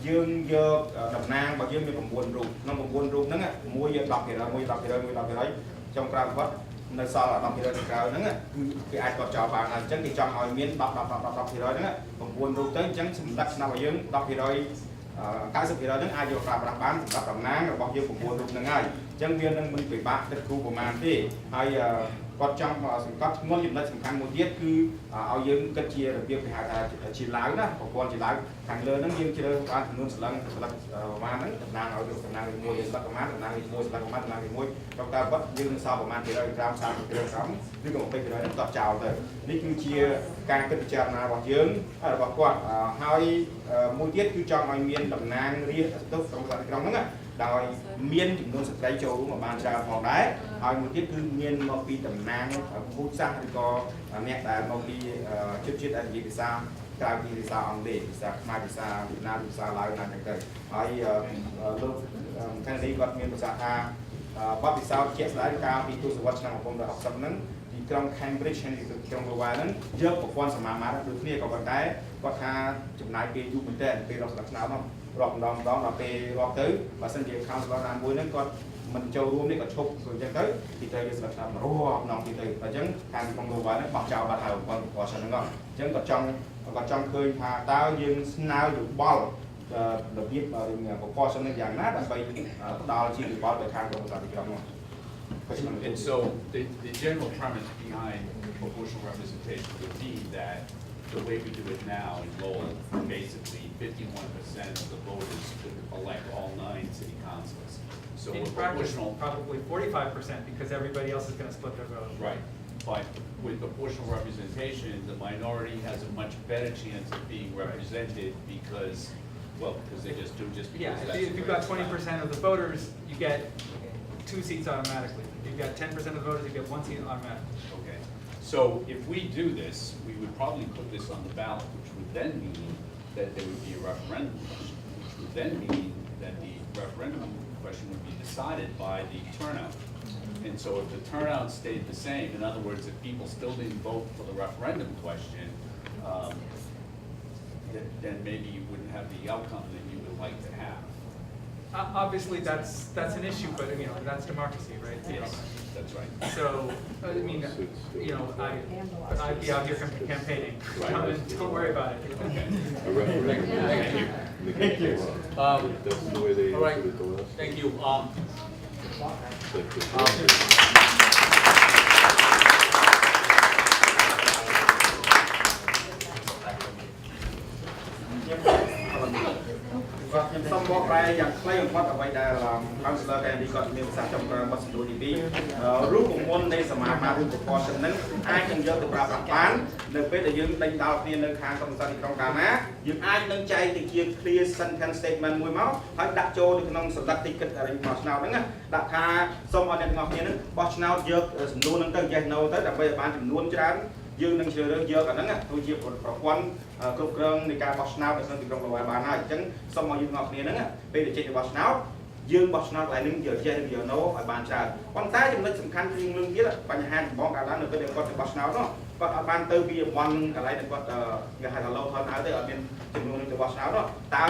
យើងយកតំណាងរបស់យើងមាន9រូបក្នុង9រូបហ្នឹងមួយយក 10% ចុងក្រោយគាត់នៅសល់ 10% ខាងក្រៅហ្នឹងគឺគេអាចគាត់ចោលបានហើយអញ្ចឹងគេចង់ឲ្យមាន 10% ហ្នឹង9រូបទៅអញ្ចឹងសម្រាប់ស្នាប់ឲ្យយើង 10% 90% ហ្នឹងអាចយកប្រើប្រាស់បានសម្រាប់តំណាងរបស់យើង 9 រូបហ្នឹងហើយអញ្ចឹងវានឹងមិនពិបាកគិតគូរប្រមាណទេហើយគាត់ចង់សង្កត់ធ្ងន់ចំណុចសំខាន់មួយទៀតគឺឲ្យយើងគិតជារបៀបគេហៅថាជាឡាវណាប្រព័ន្ធជាឡាវខាងលើហ្នឹងយើងជ្រើសបានចំនួនស្លឹកប្រមាណហ្នឹងតំណាងឲ្យតំណាងមួយស្លឹកប្រមាណតំណាងមួយស្លឹកប្រមាណតំណាងមួយដល់តែគាត់យើងនឹងសល់ប្រមាណ100 ក្រាម 30 ក្រាម ឬក៏20% ហ្នឹងគាត់ចោលទៅនេះគឺជាការគិតពិចារណារបស់យើងរបស់គាត់ហើយមួយទៀតគឺចង់ឲ្យមានតំណាងរាស្ត្រទៅក្នុងក្រុងហ្នឹងដោយមានចំនួនស្ត្រីចូលរួមបានច្រើនផងដែរហើយមួយទៀតគឺមានមកពីតំណាងពូជសាសន៍ឬក៏អ្នកដែលមកពីជាតិដែលនិយាយភាសាក្រៅពីភាសាអង់គ្លេសភាសាខ្មែរភាសាវៀតណាមភាសាឡាវណាចឹងទៅហើយលោកខាងនេះគាត់មានប្រសាសន៍ថាបទពិសោធន៍ជាក់ស្ដែងកាលពីទសវត្សរ៍ឆ្នាំ1960ហ្នឹងទីក្រុង Cambridge ហើយទីក្រុង Lowell ហ្នឹងយកប្រព័ន្ធសមាមាត្រដូចគ្នាក៏ប៉ុន្តែគាត់ថាចំណាយពេលយូរមែនទែនពេលរកស្លឹកឆ្នោតហ្នឹងរាប់ម្ដងដល់ពេលរាប់ទៅបើសិនជា Councilor ណាមួយហ្នឹងគាត់មិនចូលរួមនេះគាត់ឈប់អញ្ចឹងទៅទីទៅវាស្លឹកឆ្នោតរាប់ម្ដងទីទៅអញ្ចឹងខាងក្នុង Lowell ហ្នឹងបោះចោលបាត់ហើយប្រព័ន្ធហ្នឹងអញ្ចឹងគាត់ចង់ឃើញថាតើយើងស្នើយោបល់របៀបproportion នឹងយ៉ាងណាដើម្បីផ្ដល់ជាយោបល់ទៅខាងក្រុមប្រឹក្សាទីក្រុងនោះ And so the general premise behind proportional representation would be that the way we do it now in Lowell, basically 51% of the voters could elect all 9 city councils. So in with practice, proportional, probably 45% because everybody else is going to split their vote. right? But with proportional representation, the minority has a much better chance of being represented because Well, because they just do just because Yeah, that's if you've got the way it's 20% of the voters, you get 2 seats automatically. If you've got 10% of the voters, you get 1 seat automatically. Okay, so if we do this, we would probably put this on the ballot, which would then mean that there would be a referendum question, which would then mean that the referendum question would be decided by the turnout. And so if the turnout stayed the same, in other words, if people still didn't vote for the referendum question, then maybe you wouldn't have the outcome that you would like to have. Obviously, that's an issue, but you know, that's democracy, right? Yes, that's right. So, I mean, you know, I'd be out here campaigning. Don't worry about it. Okay. Thank you. Thank you. That's the way they All right. answered it the last. Thank you.សូមบอกរ៉ែយ៉ាងខ្លីបំផុតអ្វីដែល Councilor Kennedy គាត់មានប្រសាសន៍ចំក្រោយបទសំណួរទី2រូបមន្តនៃសមាមាត្ររូបប្រព័ន្ធហ្នឹងអាចនឹងយកទៅប្រើប្រាស់បាននៅពេលដែលយើងដេញដោលគ្នានៅខាងក្រុមប្រឹក្សាទីក្រុងកាណាយើងអាចនឹងចែកទៅជា clear sentence statement មួយមកហើយដាក់ចូលនៅក្នុងសន្លឹកតិចគិតរបស់ឆ្នោតហ្នឹងណាដាក់ថាសូមឲ្យអ្នកទាំងអស់គ្នាហ្នឹងបោះឆ្នោតយកសំណួរហ្នឹងទៅ yes no ទៅដើម្បីឲ្យបានចំនួនច្រើនយើងនឹងជ្រើសរើសយកអាហ្នឹងទៅជាប្រព័ន្ធគ្រប់គ្រងនៃការបោះឆ្នោតនៅក្នុងទីក្រុង Lowell បានហើយអញ្ចឹងសូមឲ្យយើងទាំងអស់គ្នាហ្នឹងពេលដែលចេញទៅបោះឆ្នោតយើងបោះឆ្នោតកន្លែងហ្នឹងយក yes ឬ no ឲ្យបានច្រើនប៉ុន្តែចំណុចសំខាន់ជាងនឹងទៀតបញ្ហាចម្បងកើតឡើងនៅពេលដែលគាត់ទៅបោះឆ្នោតនោះគាត់អត់បានទៅពីតំបន់កន្លែងដែលគាត់គេហៅថា low turnout ទៅអត់មានចំនួននឹងទៅបោះឆ្នោតនោះតើ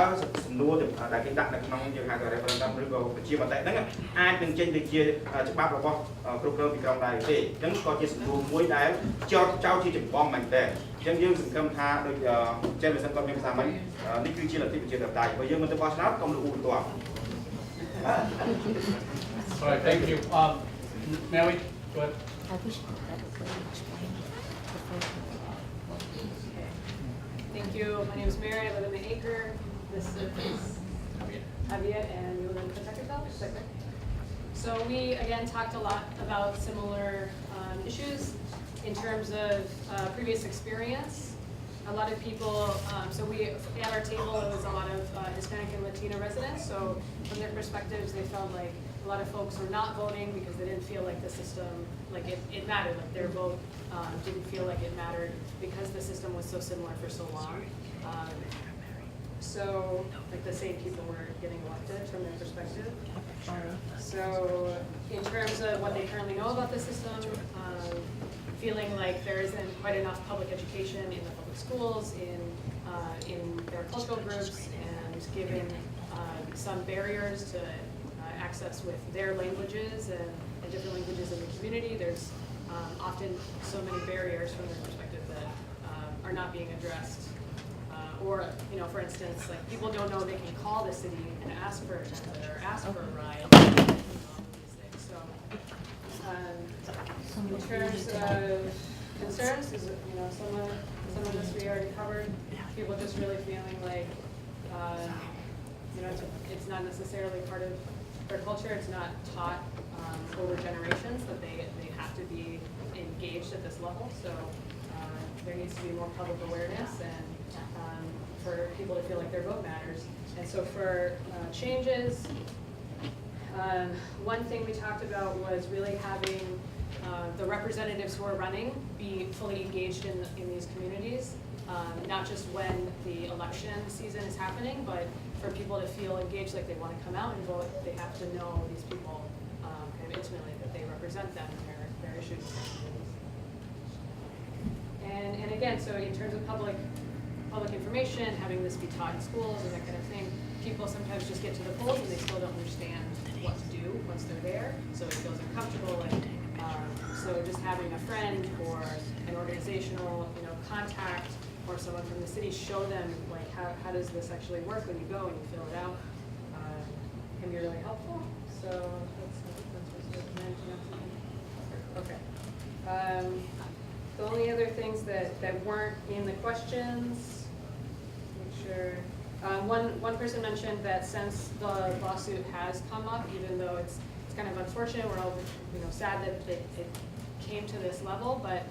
សំណួរដែលគេដាក់នៅក្នុងយើងហៅថា referendum ឬក៏ប្រជាមតិហ្នឹងអាចនឹងចេញទៅជាច្បាប់របស់គ្រប់គ្រងទីក្រុងដែរទេអញ្ចឹងក៏ជាសំណួរមួយដែលចោទជាចម្បងមែនតើអញ្ចឹងយើងសង្ឃឹមថាដូចចេះមិនសិនគាត់មានភាសាមិញនេះគឺជាលទ្ធិប្រជាធិបតេយ្យបើយើងមិនទៅបោះឆ្នោតកុំរអ៊ូបន្ទាប់ All right, thank you. Mary, go ahead. I wish I could have explained the first one. Thank you. My name is Mary. I live in the Acre. This is Javier, and you live in Protect Yourself. So we again talked a lot about similar issues in terms of previous experience. A lot of people, so we at our table it was a lot of Hispanic and Latino residents. So from their perspectives, they felt like a lot of folks were not voting because they didn't feel like the system, like it mattered, like their vote didn't feel like it mattered because the system was so similar for so long. So like the same people were getting elected from their perspective. So in terms of what they currently know about the system, feeling like there isn't quite enough public education in the public schools, in their cultural groups, and given some barriers to access with their languages and different languages in the community. There's often so many barriers from their perspective that are not being addressed. Or, you know, for instance, like people don't know they can call the city and ask for a transit or ask for a ride. So, in terms of concerns, is you know some of this we already covered. People just really feeling like you know it's not necessarily part of their culture. It's not taught over generations that they have to be engaged at this level. So there needs to be more public awareness and for people to feel like their vote matters. And so for changes, one thing we talked about was really having the representatives who are running be fully engaged in these communities, not just when the election season is happening, but for people to feel engaged, like they want to come out and vote. They have to know these people kind of intimately, that they represent them and their issues. And again, so in terms of public information, having this be taught in schools and that kind of thing, people sometimes just get to the polls and they still don't understand what to do once they're there, so it feels uncomfortable. And so just having a friend or an organizational, you know, contact or someone from the city show them like how does this actually work when you go and you fill it out can be really helpful. So okay. The only other things that weren't in the questions, make sure. One person mentioned that since the lawsuit has come up, even though it's kind of unfortunate, we're all sad that it came to this level, but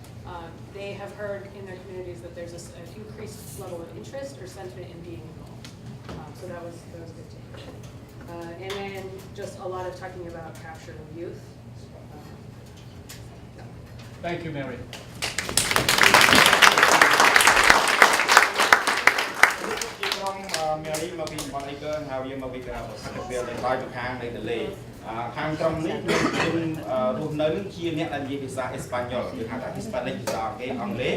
they have heard in their communities that there's an increased level of interest or sentiment in being involved. So that was good to hear. And then just a lot of talking about capturing youth. Thank you, Mary. មានរីមកពីបនអីកើហើយយើងមកពីក្រៅវាទៅក្រោយទៅខាងនៃទលេខាងក្រុមនេះគឺជនរស់នៅជាអ្នកដែលនិយាយភាសាអេស្ប៉ាញ៉ុលគឺហៅថា Hispanic ភាសាអង់គ្លេស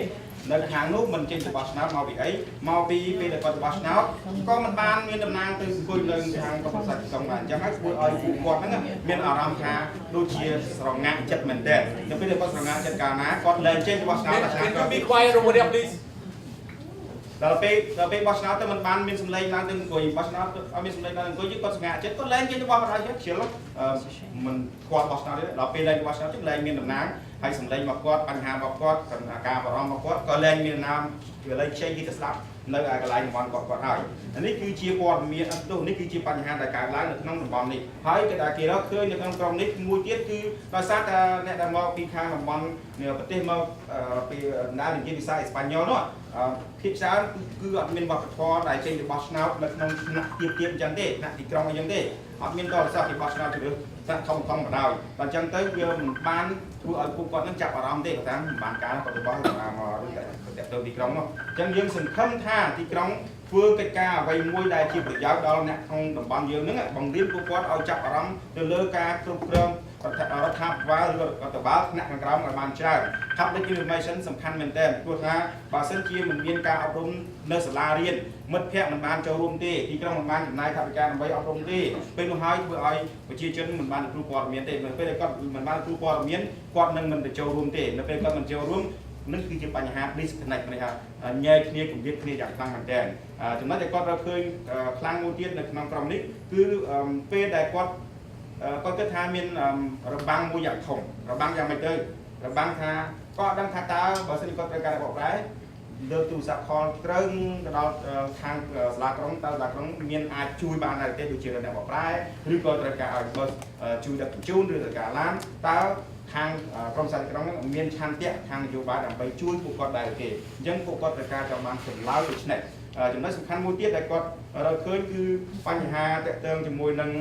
នៅខាងនោះមិនចេញទៅបោះឆ្នោតមកពីអីមកពីពេលដែលគាត់ទៅបោះឆ្នោតក៏មិនបានមានតំណាងទៅអង្គុយនៅខាងក្រុមប្រឹក្សាទីក្រុងបានអញ្ចឹងហើយធ្វើឲ្យពួកគាត់ហ្នឹងមានអារម្មណ៍ថាដូចជាស្រងាក់ចិត្តមែនទែននៅពេលដែលគាត់ស្រងាក់ចិត្តកាលណាគាត់លែងចេញទៅបោះឆ្នោតតែខាង Can you be quiet over there, please? ដល់ពេលបោះឆ្នោតទៅមិនបានមានសម្លេងឡើងទៅអង្គុយបោះឆ្នោតអត់មានសម្លេងឡើងអង្គុយគាត់ស្ងាត់ចិត្តគាត់លែងចេញទៅបោះបណ្ដោយខ្ជិលមិនគាត់បោះឆ្នោតទេដល់ពេលលែងបោះឆ្នោតចឹងលែងមានតំណាងហើយសម្លេងរបស់គាត់បញ្ហារបស់គាត់ការបារម្ភរបស់គាត់ក៏លែងមានតំណាងវាលែងខ្ចីគេទៅស្ដាប់នៅឯកន្លែងតំបន់គាត់ហើយនេះគឺជាព័ត៌មានអត់ទោសនេះគឺជាបញ្ហាដែលកើតឡើងនៅក្នុងតំបន់នេះហើយគេដែលគេរកឃើញនៅក្នុងក្រុមនេះមួយទៀតគឺដោយសារតែអ្នកដែលមកពីខាងតំបន់ប្រទេសមកពីណានិយាយភាសាអេស្ប៉ាញ៉ុលនោះភាគច្រើនគឺអត់មានវប្បធម៌ដែលចេញទៅបោះឆ្នោតនៅក្នុងថ្នាក់ទាបអញ្ចឹងទេថ្នាក់ទីក្រុងអីចឹងទេអត់មានតរស័ព្ទពីបោះឆ្នោតជ្រើសថ្នាក់ធំបណ្ដោយតែអញ្ចឹងទៅវាមិនបានធ្វើឲ្យពួកគាត់នឹងចាប់អារម្មណ៍ទេគាត់ថាមិនបានការគាត់ទៅបោះមកទៅទីក្រុងនោះអញ្ចឹងយើងសង្ឃឹមថាទីក្រុងធ្វើកិច្ចការអ្វីមួយដែលជាប្រយោជន៍ដល់អ្នកក្នុងតំបន់យើងហ្នឹងបង្រៀនពួកគាត់ឲ្យចាប់អារម្មណ៍ទៅលើការគ្រប់គ្រងរដ្ឋាភិបាលឬរដ្ឋបាលថ្នាក់ខាងក្រោមឲ្យបានច្រើន Public information សំខាន់មែនទែនព្រោះថាបើសិនជាមិនមានការអប់រំនៅសាលារៀនមិត្តភ័ក្តិមិនបានចូលរួមទេទីក្រុងមិនបានចំណាយថវិកាដើម្បីអប់រំទេពេលនោះហើយធ្វើឲ្យប្រជាជនមិនបានទទួលព័ត៌មានទេនៅពេលដែលគាត់មិនបានទទួលព័ត៌មានគាត់នឹងមិនទៅចូលរួមទេនៅពេលគាត់មិនចូលរួមនឹងគឺជាបញ្ហា disconnect នេះហើយញែកគ្នាគម្រាមគ្នាយ៉ាងខ្លាំងមែនទែនចំណុចដែលគាត់រកឃើញខ្លាំងមួយទៀតនៅក្នុងក្រុមនេះគឺពេលដែលគាត់គិតថាមានរបាំងមួយយ៉ាងធំរបាំងយ៉ាងម៉េចទៅរបាំងថាគាត់ដឹងថាតើបើសិនគាត់ត្រូវការបកប្រែលើកទូរស័ព្ទខលត្រូវទៅដល់ខាងសាលាក្រុងតើសាលាក្រុងមានអាចជួយបានដែរទេដូចជាអ្នកបកប្រែឬក៏ត្រូវការឲ្យបសជួយដឹកជញ្ជូនឬត្រូវការឡានតើខាងក្រុមសាលាក្រុងមានឆន្ទៈខាងនយោបាយដើម្បីជួយពួកគាត់ដែរទេអញ្ចឹងពួកគាត់ត្រូវការចង់បានចម្លើយដូច្នេះចំណុចសំខាន់មួយទៀតដែលគាត់រកឃើញគឺបញ្ហាតាក់ទងជាមួយនឹង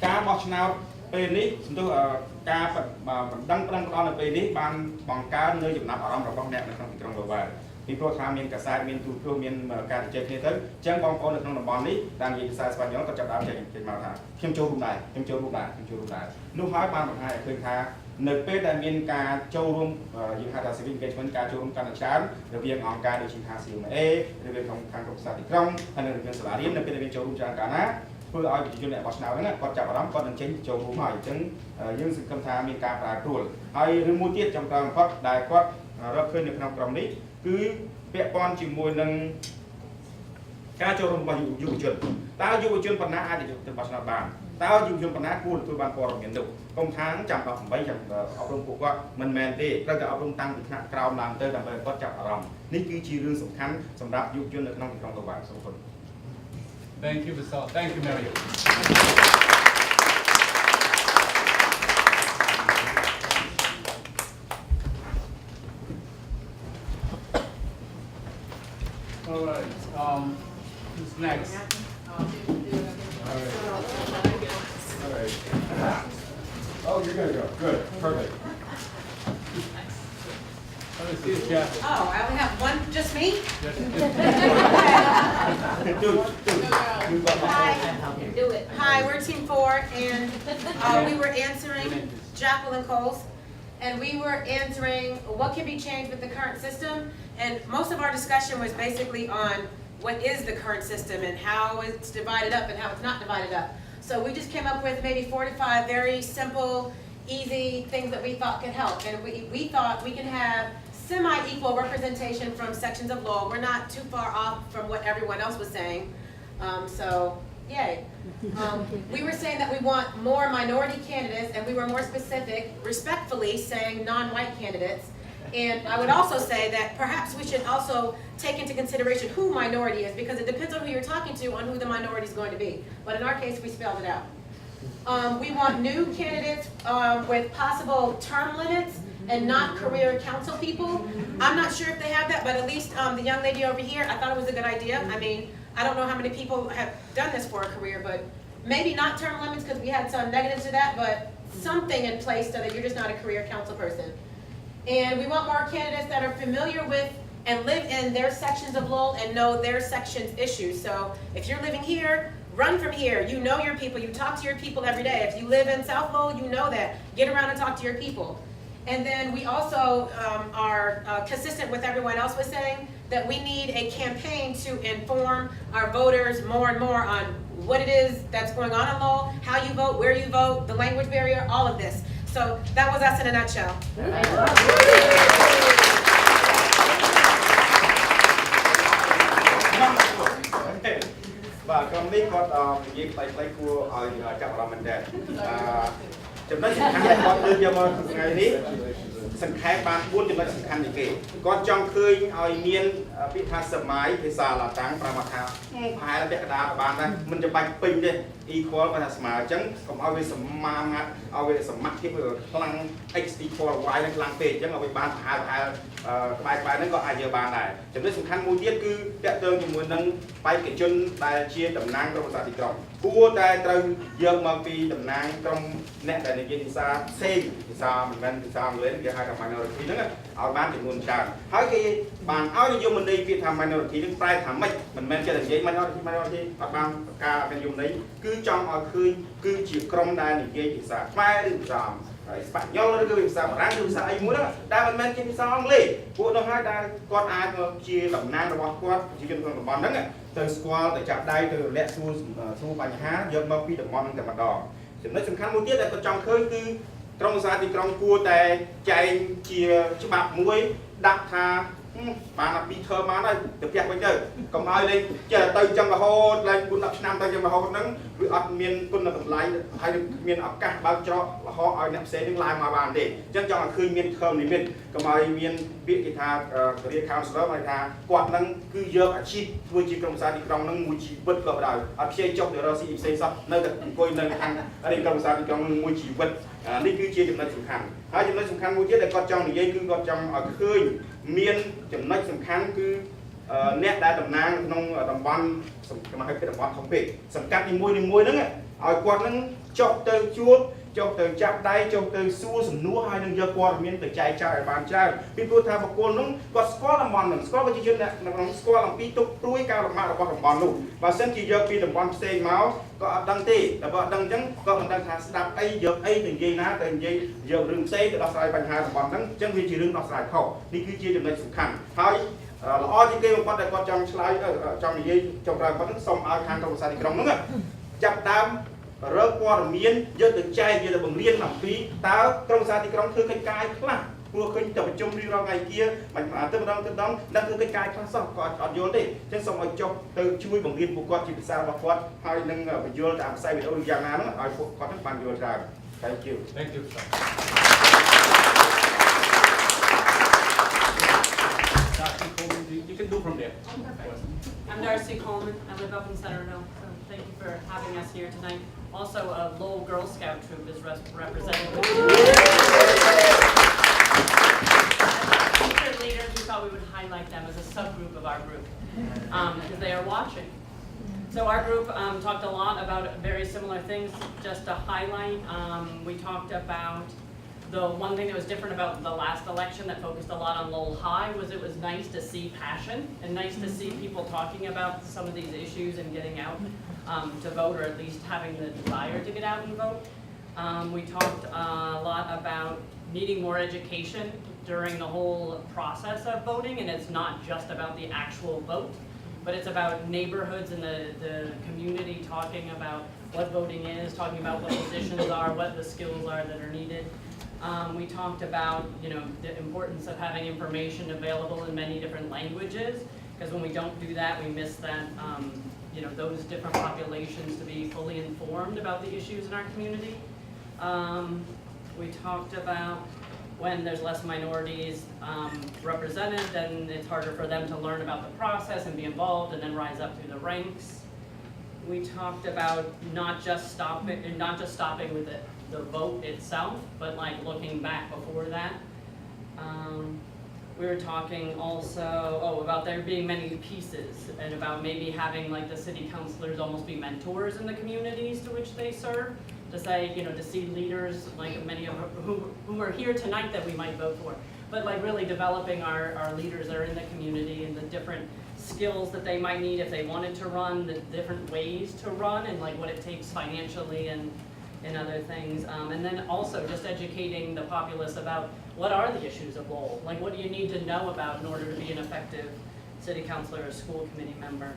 ការបោះឆ្នោតពេលនេះសំដៅការបណ្ដឹងផ្ដល់នៅពេលនេះបានបង្កើននៅចំណាប់អារម្មណ៍របស់អ្នកនៅក្នុងទីក្រុង Lowell ពីព្រោះថាមានកសែតមានទូរទស្សន៍មានការជជែកគ្នាទៅអញ្ចឹងបងប្អូននៅក្នុងតំបន់នេះតាមនិយាយភាសាអេស្ប៉ាញ៉ុលក៏ចាប់ដើមចេញមកថាខ្ញុំចូលរួមដែរនោះហើយបានបង្ហាញឲ្យឃើញថានៅពេលដែលមានការចូលរួមយើងហៅថា civic engagement ការចូលរួមកាន់តែច្រើនរវាងអង្គការដូចជាថា CMAA ឬវាខាងក្រុមប្រឹក្សាទីក្រុងហើយនៅរវាងសាលារៀននៅពេលដែលមានចូលរួមច្រើនកាលណាធ្វើឲ្យប្រជាជនអ្នកបោះឆ្នោតហ្នឹងគាត់ចាប់អារម្មណ៍គាត់នឹងចេញចូលរួមហើយអញ្ចឹងយើងសង្ឃឹមថាមានការប្រែប្រួលហើយរឿងមួយទៀតចំក្រោយបំផុតដែលគាត់រកឃើញនៅក្នុងក្រុមនេះគឺពាក់ព័ន្ធជាមួយនឹងការចូលរួមរបស់យុវជនតើយុវជនប៉ុណ្ណាអាចទៅបោះឆ្នោតបានតើយុវជនប៉ុណ្ណាគួរទទួលបានព័ត៌មាននោះកុំថាចាំ18ចាំអប់រំពួកគាត់មិនមែនទេត្រូវតែអប់រំតាំងពីថ្នាក់ក្រោមឡើងទៅដើម្បីឲ្យគាត់ចាប់អារម្មណ៍នេះគឺជារឿងសំខាន់សម្រាប់យុវជននៅក្នុងទីក្រុង Lowell សូមអរគុណ Thank you, Basal. Thank you, Mary. All right. Who's next? All right. Oh, you're gonna go. Good. Perfect. Let me see it, Jeff. Oh, I only have one, just me? Hi, we're Team 4, and we were answering Jacqueline Coles, and we were answering what can be changed with the current system, and most of our discussion was basically on what is the current system and how it's divided up and how it's not divided up. So we just came up with maybe 4 to 5 very simple, easy things that we thought could help, and we thought we can have semi-equal representation from sections of law. We're not too far off from what everyone else was saying, so yay. We were saying that we want more minority candidates, and we were more specific, respectfully saying non-white candidates. And I would also say that perhaps we should also take into consideration who minority is, because it depends on who you're talking to on who the minority is going to be. But in our case, we spelled it out. We want new candidates with possible term limits, and not career council people. I'm not sure if they have that, but at least the young lady over here, I thought it was a good idea. I mean, I don't know how many people have done this for a career, but maybe not term limits because we had some negatives to that, but something in place so that you're just not a career council person. And we want more candidates that are familiar with and live in their sections of Lowell and know their section's issues. So if you're living here, run from here. You know your people. You talk to your people every day. If you live in South Lowell, you know that. Get around and talk to your people. And then we also are consistent with everyone else was saying that we need a campaign to inform our voters more and more on what it is that's going on in Lowell, how you vote, where you vote, the language barrier, all of this. So that was us in a nutshell. បាទក្រុមនេះគាត់និយាយខ្លីៗគួរឲ្យចាប់អារម្មណ៍មែនទែនចំណុចសំខាន់ដែលគាត់លើកយកមកថ្ងៃនេះសង្ខេបបាន4ចំណុចសំខាន់នេះគេគាត់ចង់ឃើញឲ្យមានពាក្យថាសម័យភាសាឡាតាំងប្រមាថថាប្រហែលពាក្យកដាបានដែរមិនចាំបាច់ពេញទេ equal គាត់ថាស្មើអញ្ចឹងកុំឲ្យវាសមាមាត់ឲ្យវាសមត្ថភាពវាខ្លាំង x equal y នឹងខ្លាំងពេកអញ្ចឹងឲ្យវាបានប្រហែលក្បែរហ្នឹងក៏អាចយកបានដែរចំណុចសំខាន់មួយទៀតគឺតាក់ទងជាមួយនឹងបេក្ខជនដែលជាតំណាងក្រុមប្រឹក្សាទីក្រុងគួរតែត្រូវយកមកពីតំណាងក្រុមអ្នកដែលនិយាយភាសាផ្សេងភាសាមិនមែនភាសាអង់គ្លេសគេហៅថា minority ហ្នឹងឲ្យបានចំនួនច្រើនហើយគេបានឲ្យនិយមន័យពាក្យថា minority ហ្នឹងប្រែថាម៉េចមិនមែនចេះតែនិយាយ minority អត់បានការនិយមន័យគឺចង់ឲ្យឃើញគឺជាក្រុមដែលនិយាយភាសាខ្មែរឬភាសាហើយស្ប៉ាញ៉ុលឬក៏ភាសាបារាំងឬភាសាអីមួយហ្នឹងដែលមិនមែនជាភាសាអង់គ្លេសពួកនោះហើយដែលគាត់អាចជាតំណាងរបស់គាត់ជាជនក្នុងតំបន់ហ្នឹងទៅស្គាល់ទៅចាប់ដៃទៅរលាក់សួរបញ្ហាយកមកពីតំបន់ហ្នឹងតែម្ដងចំណុចសំខាន់មួយទៀតដែលគាត់ចង់ឃើញគឺក្រុមប្រឹក្សាទីក្រុងគួរតែចែងជាច្បាប់មួយដាក់ថាបានដល់2 term បានហើយទៅផ្ទះវិញទៅកុំឲ្យលេងចេះទៅចឹងរហូតឡើង4-10 ឆ្នាំទៅចឹងរហូតហ្នឹងវាអត់មានគុណតម្លៃហើយមានឱកាសបើកច្រករហូតឲ្យអ្នកផ្សេងនឹងឡើងមកបានទេអញ្ចឹងចង់ឲ្យឃើញមាន term limit កុំឲ្យមានពាក្យគេថា career counselor ហៅថាគាត់ហ្នឹងគឺយកអាជីពធ្វើជាក្រុមប្រឹក្សាទីក្រុងហ្នឹងមួយជីវិតក៏ដោយអត់ខ្ជិលចុះទៅរកស៊ីផ្សេងសោះនៅតែអង្គុយនៅខាងក្រុមប្រឹក្សាទីក្រុងហ្នឹងមួយជីវិតនេះគឺជាចំណុចសំខាន់ហើយចំណុចសំខាន់មួយទៀតដែលគាត់ចង់និយាយគឺគាត់ចង់ឲ្យឃើញមានចំណុចសំខាន់គឺអ្នកដែលតំណាងក្នុងតំបន់គេហៅថាតំបន់ធំពេកសង្កាត់នីមួយៗហ្នឹងឲ្យគាត់ហ្នឹងចុះទៅជួបចុះទៅចាប់ដៃចុះទៅសួរសំណួរហើយនឹងយកព័ត៌មានទៅចែកចាយឲ្យបានច្រើនពីព្រោះថាបុគ្គលនោះគាត់ស្គាល់តំបន់ហ្នឹងស្គាល់ប្រជាជនអ្នកក្នុងស្គាល់អំពីទុកព្រួយការលំបាករបស់តំបន់នោះបើមិនជាយកពីតំបន់ផ្សេងមកក៏អត់ដឹងទេតែបើអត់ដឹងអញ្ចឹងក៏មិនដឹងថាស្ដាប់អីយកអីទៅនិយាយណាទៅនិយាយយករឿងផ្សេងទៅដោះស្រាយបញ្ហាតំបន់ហ្នឹងអញ្ចឹងវាជារឿងដោះស្រាយខុសនេះគឺជាចំណុចសំខាន់ហើយល្អជាងគេបំផុតដែលគាត់ចង់ឆ្លើយចង់និយាយចុងក្រោយបំផុតហ្នឹងសូមឲ្យខាងក្រុមប្រឹក្សាទីក្រុងហ្នឹងចាប់ដើមរកព័ត៌មានយកទៅចែកយកទៅបង្រៀនអំពីតើក្រុមប្រឹក្សាទីក្រុងធ្វើកិច្ចការខ្លះព្រោះឃើញតែប្រជុំរៀងរាល់ថ្ងៃគៀមិនទៅម្ដងដឹងធ្វើកិច្ចការខ្លះសោះក៏អត់យល់ទេអញ្ចឹងសូមឲ្យចុះទៅជួយបង្រៀនពួកគាត់ជាភាសារបស់គាត់ហើយនឹងបញ្យល់តាមខ្សែវីដេអូយ៉ាងណាហ្នឹងឲ្យពួកគាត់បានយល់ច្រើន Thank you You can do from there. I'm Darcy Coleman. I live up in Centerville, so thank you for having us here tonight. Also, a Lowell Girl Scout troop is represented. Future leaders, we thought we would highlight them as a subgroup of our group because they are watching. So our group talked a lot about very similar things. Just to highlight, we talked about the one thing that was different about the last election that focused a lot on Lowell High was it was nice to see passion and nice to see people talking about some of these issues and getting out to vote, or at least having the desire to get out and vote. We talked a lot about needing more education during the whole process of voting, and it's not just about the actual vote, but it's about neighborhoods and the community talking about what voting is, talking about what positions are, what the skills are that are needed. We talked about, the importance of having information available in many different languages, because when we don't do that, we miss that, those different populations to be fully informed about the issues in our community. We talked about when there's less minorities represented, then it's harder for them to learn about the process and be involved and then rise up through the ranks. We talked about not just stopping with the vote itself, but like looking back before that. We were talking also, about there being many pieces and about maybe having like the city councilors almost be mentors in the communities to which they serve. To say, to see leaders like many of who are here tonight that we might vote for, but like really developing our leaders that are in the community and the different skills that they might need if they wanted to run, the different ways to run and like what it takes financially and other things. And then also just educating the populace about what are the issues of Lowell? Like what do you need to know about in order to be an effective city councilor or school committee member?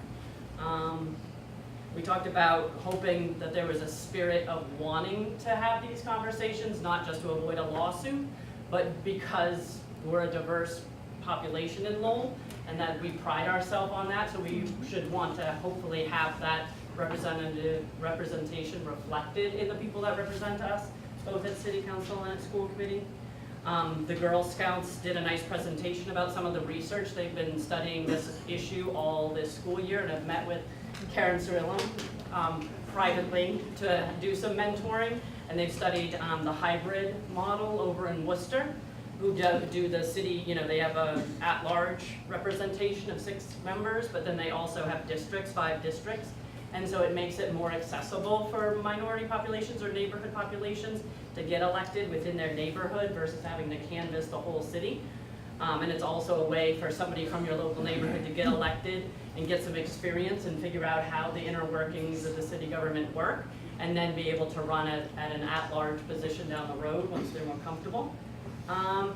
We talked about hoping that there was a spirit of wanting to have these conversations, not just to avoid a lawsuit, but because we're a diverse population in Lowell and that we pride ourselves on that, so we should want to hopefully have that representation reflected in the people that represent us, both at City Council and at School Committee. The Girl Scouts did a nice presentation about some of the research. They've been studying this issue all this school year and have met with Karen Cirillo privately to do some mentoring, and they've studied the hybrid model over in Worcester, who do the city, they have a at-large representation of 6 members, but then they also have districts, 5 districts, and so it makes it more accessible for minority populations or neighborhood populations to get elected within their neighborhood versus having to canvass the whole city. And it's also a way for somebody from your local neighborhood to get elected and get some experience and figure out how the inner workings of the city government work, and then be able to run at an at-large position down the road once they're more comfortable. And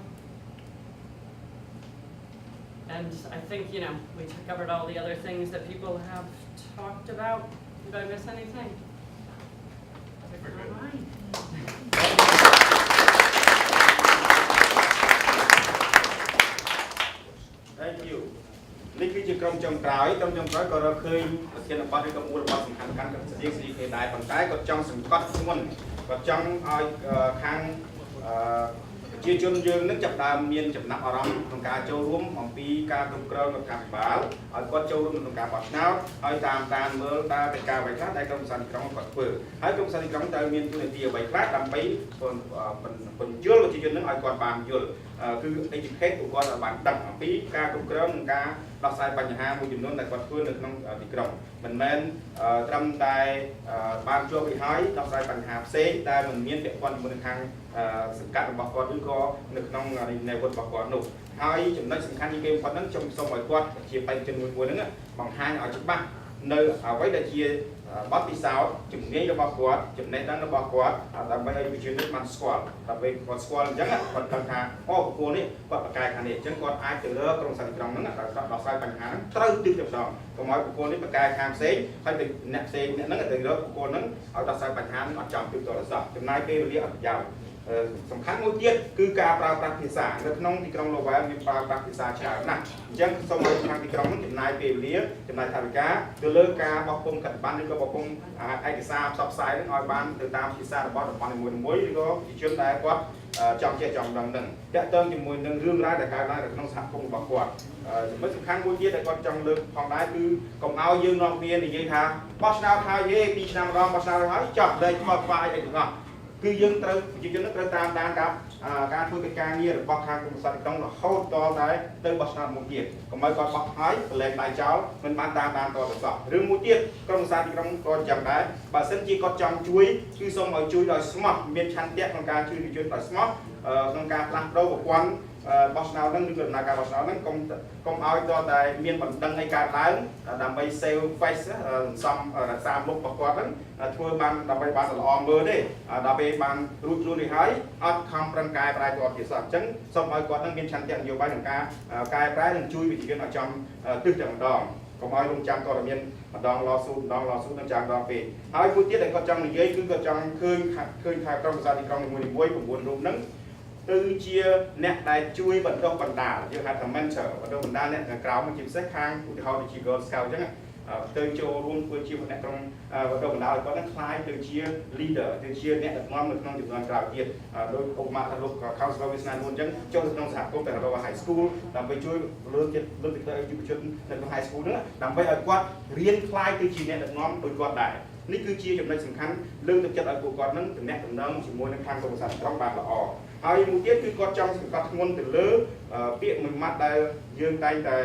I think, we covered all the other things that people have talked about. Did I miss anything? All right. Thank you. នេះគឺជាក្រុមចុងក្រោយក៏រកឃើញប្រធានបទឬក៏មូលបទសំខាន់ៗក៏ស្ដីស្ដីគេដែរប៉ុន្តែគាត់ចង់សង្កត់ធ្ងន់គាត់ចង់ឲ្យខាងជាជនយើងនឹងចាប់ដើមមានចំណាប់អារម្មណ៍ក្នុងការចូលរួមអំពីការគ្រប់គ្រងរដ្ឋាភិបាលឲ្យគាត់ចូលរួមក្នុងការបោះឆ្នោតឲ្យតាមមើលតើកិច្ចការអ្វីខ្លះដែលក្រុមប្រឹក្សាទីក្រុងគាត់ធ្វើហើយក្រុមប្រឹក្សាទីក្រុងត្រូវមានទូនាទីអ្វីខ្លះដើម្បីបញ្យល់ប្រជាជននឹងឲ្យគាត់បានយល់គឺ educate ពួកគាត់ឲ្យបានដឹងអំពីការគ្រប់គ្រងនិងការដោះស្រាយបញ្ហាមួយចំនួនដែលគាត់ធ្វើនៅក្នុងទីក្រុងមិនមែនត្រឹមតែបានជួបពីហើយដោះស្រាយបញ្ហាផ្សេងដែលមិនមានពាក់ព័ន្ធជាមួយនឹងខាងសង្កាត់របស់គាត់ឬក៏នៅក្នុងនៃវត្តរបស់គាត់នោះហើយចំណុចសំខាន់ជាងគេបំផុតហ្នឹងខ្ញុំសូមឲ្យគាត់ជាបេក្ខជនមួយហ្នឹងបង្ហាញឲ្យច្បាស់នៅអ្វីដែលជាបទពិសោធន៍ជំនាញរបស់គាត់ចំណេះដឹងរបស់គាត់ដើម្បីឲ្យប្រជាជនបានស្គាល់ដើម្បីគាត់ស្គាល់អញ្ចឹងគាត់ដឹងថាអូបុគ្គលនេះគាត់ប្រកែកខាងនេះអញ្ចឹងគាត់អាចទៅរកក្រុមសាធារណៈហ្នឹងដល់ដោះស្រាយបញ្ហាហ្នឹងត្រូវទិញតែម្ដងកុំឲ្យបុគ្គលនេះប្រកែកខាងផ្សេងហើយទៅអ្នកផ្សេងអ្នកហ្នឹងទៅរកបុគ្គលហ្នឹងឲ្យដោះស្រាយបញ្ហាហ្នឹងអត់ចំពីតរស័ព្ទចំណាយពេលវេលាអត់ប្រយោជន៍សំខាន់មួយទៀតគឺការប្រើប្រាស់ភាសានៅក្នុងទីក្រុង Lowell មានប្រើប្រាស់ភាសាច្រើនណាស់អញ្ចឹងសូមឲ្យខាងទីក្រុងហ្នឹងចំណាយពេលវេលាចំណាយថវិកាទៅលើការបោះពុម្ពកាត់ប័ណ្ណឬក៏បោះពុម្ពឯកសារផ្សព្វផ្សាយហ្នឹងឲ្យបានទៅតាមភាសារបស់តំបន់នីមួយៗឬក៏ប្រជាជនដែលគាត់ចង់ចេះចង់ដឹងហ្នឹងតាក់ទងជាមួយនឹងរឿងរ៉ាវដែលកើតឡើងនៅក្នុងសហគមន៍របស់គាត់ចំណុចសំខាន់មួយទៀតដែលគាត់ចង់លើកផងដែរគឺកុំឲ្យយើងនាំគ្នានិយាយថាបោះឆ្នោតហើយយេ2ឆ្នាំម្ដងបោះឆ្នោតហើយចប់លេខមកខ្វាយអីទាំងអស់គឺយើងត្រូវប្រជាជនត្រូវតាមដានការធ្វើកិច្ចការងាររបស់ខាងក្រុមប្រឹក្សាទីក្រុងរហូតដល់តែទៅបោះឆ្នោតមួយទៀតកុំឲ្យគាត់បោះហើយប្រឡែងដៃចោលមិនបានតាមដានតទៅសោះរឿងមួយទៀតក្រុមប្រឹក្សាទីក្រុងក៏យ៉ាងដែរបើសិនជាគាត់ចង់ជួយគឺសូមឲ្យជួយដោយស្មោះមានឆន្ទៈក្នុងការជួយប្រជាជនដោយស្មោះក្នុងការផ្លាស់ប្ដូរប្រព័ន្ធបោះឆ្នោតហ្នឹងឬក៏ដំណើរការបោះឆ្នោតហ្នឹងកុំឲ្យតតែមានបណ្ដឹងឲ្យកើតឡើងដើម្បី save face សំរក្សាមុខរបស់គាត់ហ្នឹងធ្វើបានដើម្បីបានល្អមើលទេដល់ពេលបានរួចខ្លួននេះហើយអត់ខំប្រឹងកែប្រែគាត់ទៀតសោះអញ្ចឹងសូមឲ្យគាត់នឹងមានឆន្ទៈនយោបាយក្នុងការកែប្រែនិងជួយប្រជាជនឲ្យចំទិសតែម្ដងកុំឲ្យរងចាំគាត់មានម្ដងឡស៊ូនឹងចាំដល់ពេលហើយមួយទៀតដែលគាត់ចង់និយាយគឺគាត់ចង់ឃើញថាក្រុមប្រឹក្សាទីក្រុងនីមួយៗ9រូបហ្នឹងគឺជាអ្នកដែលជួយបណ្ដុះបណ្ដាលយើងហៅថា mentor បណ្ដុះបណ្ដាលអ្នកខាងក្រៅមកជាពិសេសខាងឧទាហរណ៍ដូចជា Girl Scout អញ្ចឹងទៅចូលរួមធ្វើជាអ្នកក្រុមបណ្ដុះបណ្ដាលឲ្យគាត់នឹងខ្លាយទៅជា leader ទៅជាអ្នកដឹកនាំនៅក្នុងជំនាន់ក្រោយទៀតដោយឧបមាថាលោក Councilor វាសនានួនអញ្ចឹងចូលទៅក្នុងសហគមន៍តែរក high school ដើម្បីជួយលើកទឹកយុវជននៅក្នុង high school ហ្នឹងដើម្បីឲ្យគាត់រៀនខ្លាយទៅជាអ្នកដឹកនាំដូចគាត់ដែរ នេះគឺជាចំណុចសំខាន់លើកទឹកចិត្តឲ្យពួកគាត់នឹងតំណែងជាមួយនឹងខាងក្រមប្រសាទក្រុងបានល្អហើយមួយទៀតគឺគាត់ចង់សង្កត់ធ្ងន់ទៅលើពាក្យមួយម៉ាត់ដែលយើងតែងតែ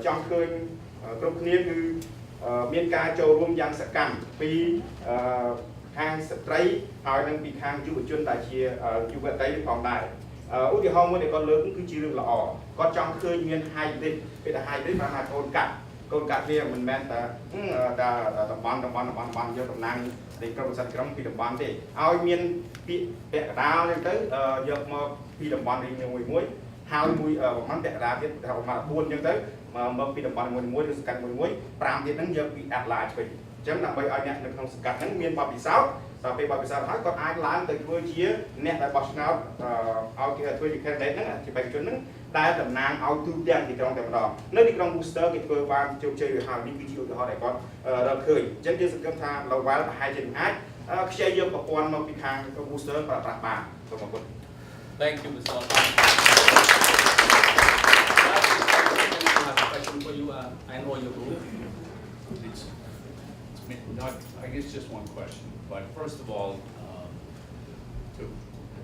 ចង់ឃើញគ្រប់គ្នាគឺមានការចូលរួមយ៉ាងសកម្មពីខាងស្ត្រីហើយនិងពីខាងយុវជនដែលជាយុវតីផងដែរឧទាហរណ៍មួយដែលគាត់លើកគឺជារឿងល្អគាត់ចង់ឃើញមាន hybrid ពេលថា hybrid ប្រហែលកូនកាត់វាមិនមែនតែតំបន់យកតំណាងនៃក្រុមប្រសិទ្ធក្រុមពីតំបន់ទេឲ្យមានពាក្យពាក់កណ្ដាលហ្នឹងទៅយកមកពីតំបន់នេះមួយហើយមួយប្រហែលពាក់កណ្ដាលទៀតថាប្រហែល4អញ្ចឹងទៅមកពីតំបន់មួយឬសង្កាត់មួយ5ទៀតហ្នឹងយកពី Ad-Hoc វិញអញ្ចឹងដើម្បីឲ្យអ្នកនៅក្នុងសង្កាត់ហ្នឹងមានបទពិសោធន៍ដល់ពេលបទពិសោធន៍ហើយគាត់អាចឡើងទៅធ្វើជាអ្នកដែលបោះឆ្នោតឲ្យគេធ្វើជា candidate ហ្នឹងជាបេក្ខជនហ្នឹងដែលតំណាងឲ្យទូទាំងទីក្រុងតែម្ដងនៅទីក្រុង Booster គេធ្វើបានជោគជ័យហើយនេះគឺជាឧទាហរណ៍ដែលគាត់រកឃើញអញ្ចឹងយើងសង្ឃឹមថា Lowell ប្រហែលជាអាចខ្ចីយកប្រព័ន្ធមកពីខាង Booster ប្រើប្រាស់បានសូមអរគុណ Thank you, Mr. Lowell. I have a question for you. I know your group. It's not, I guess just one question, but first of all, to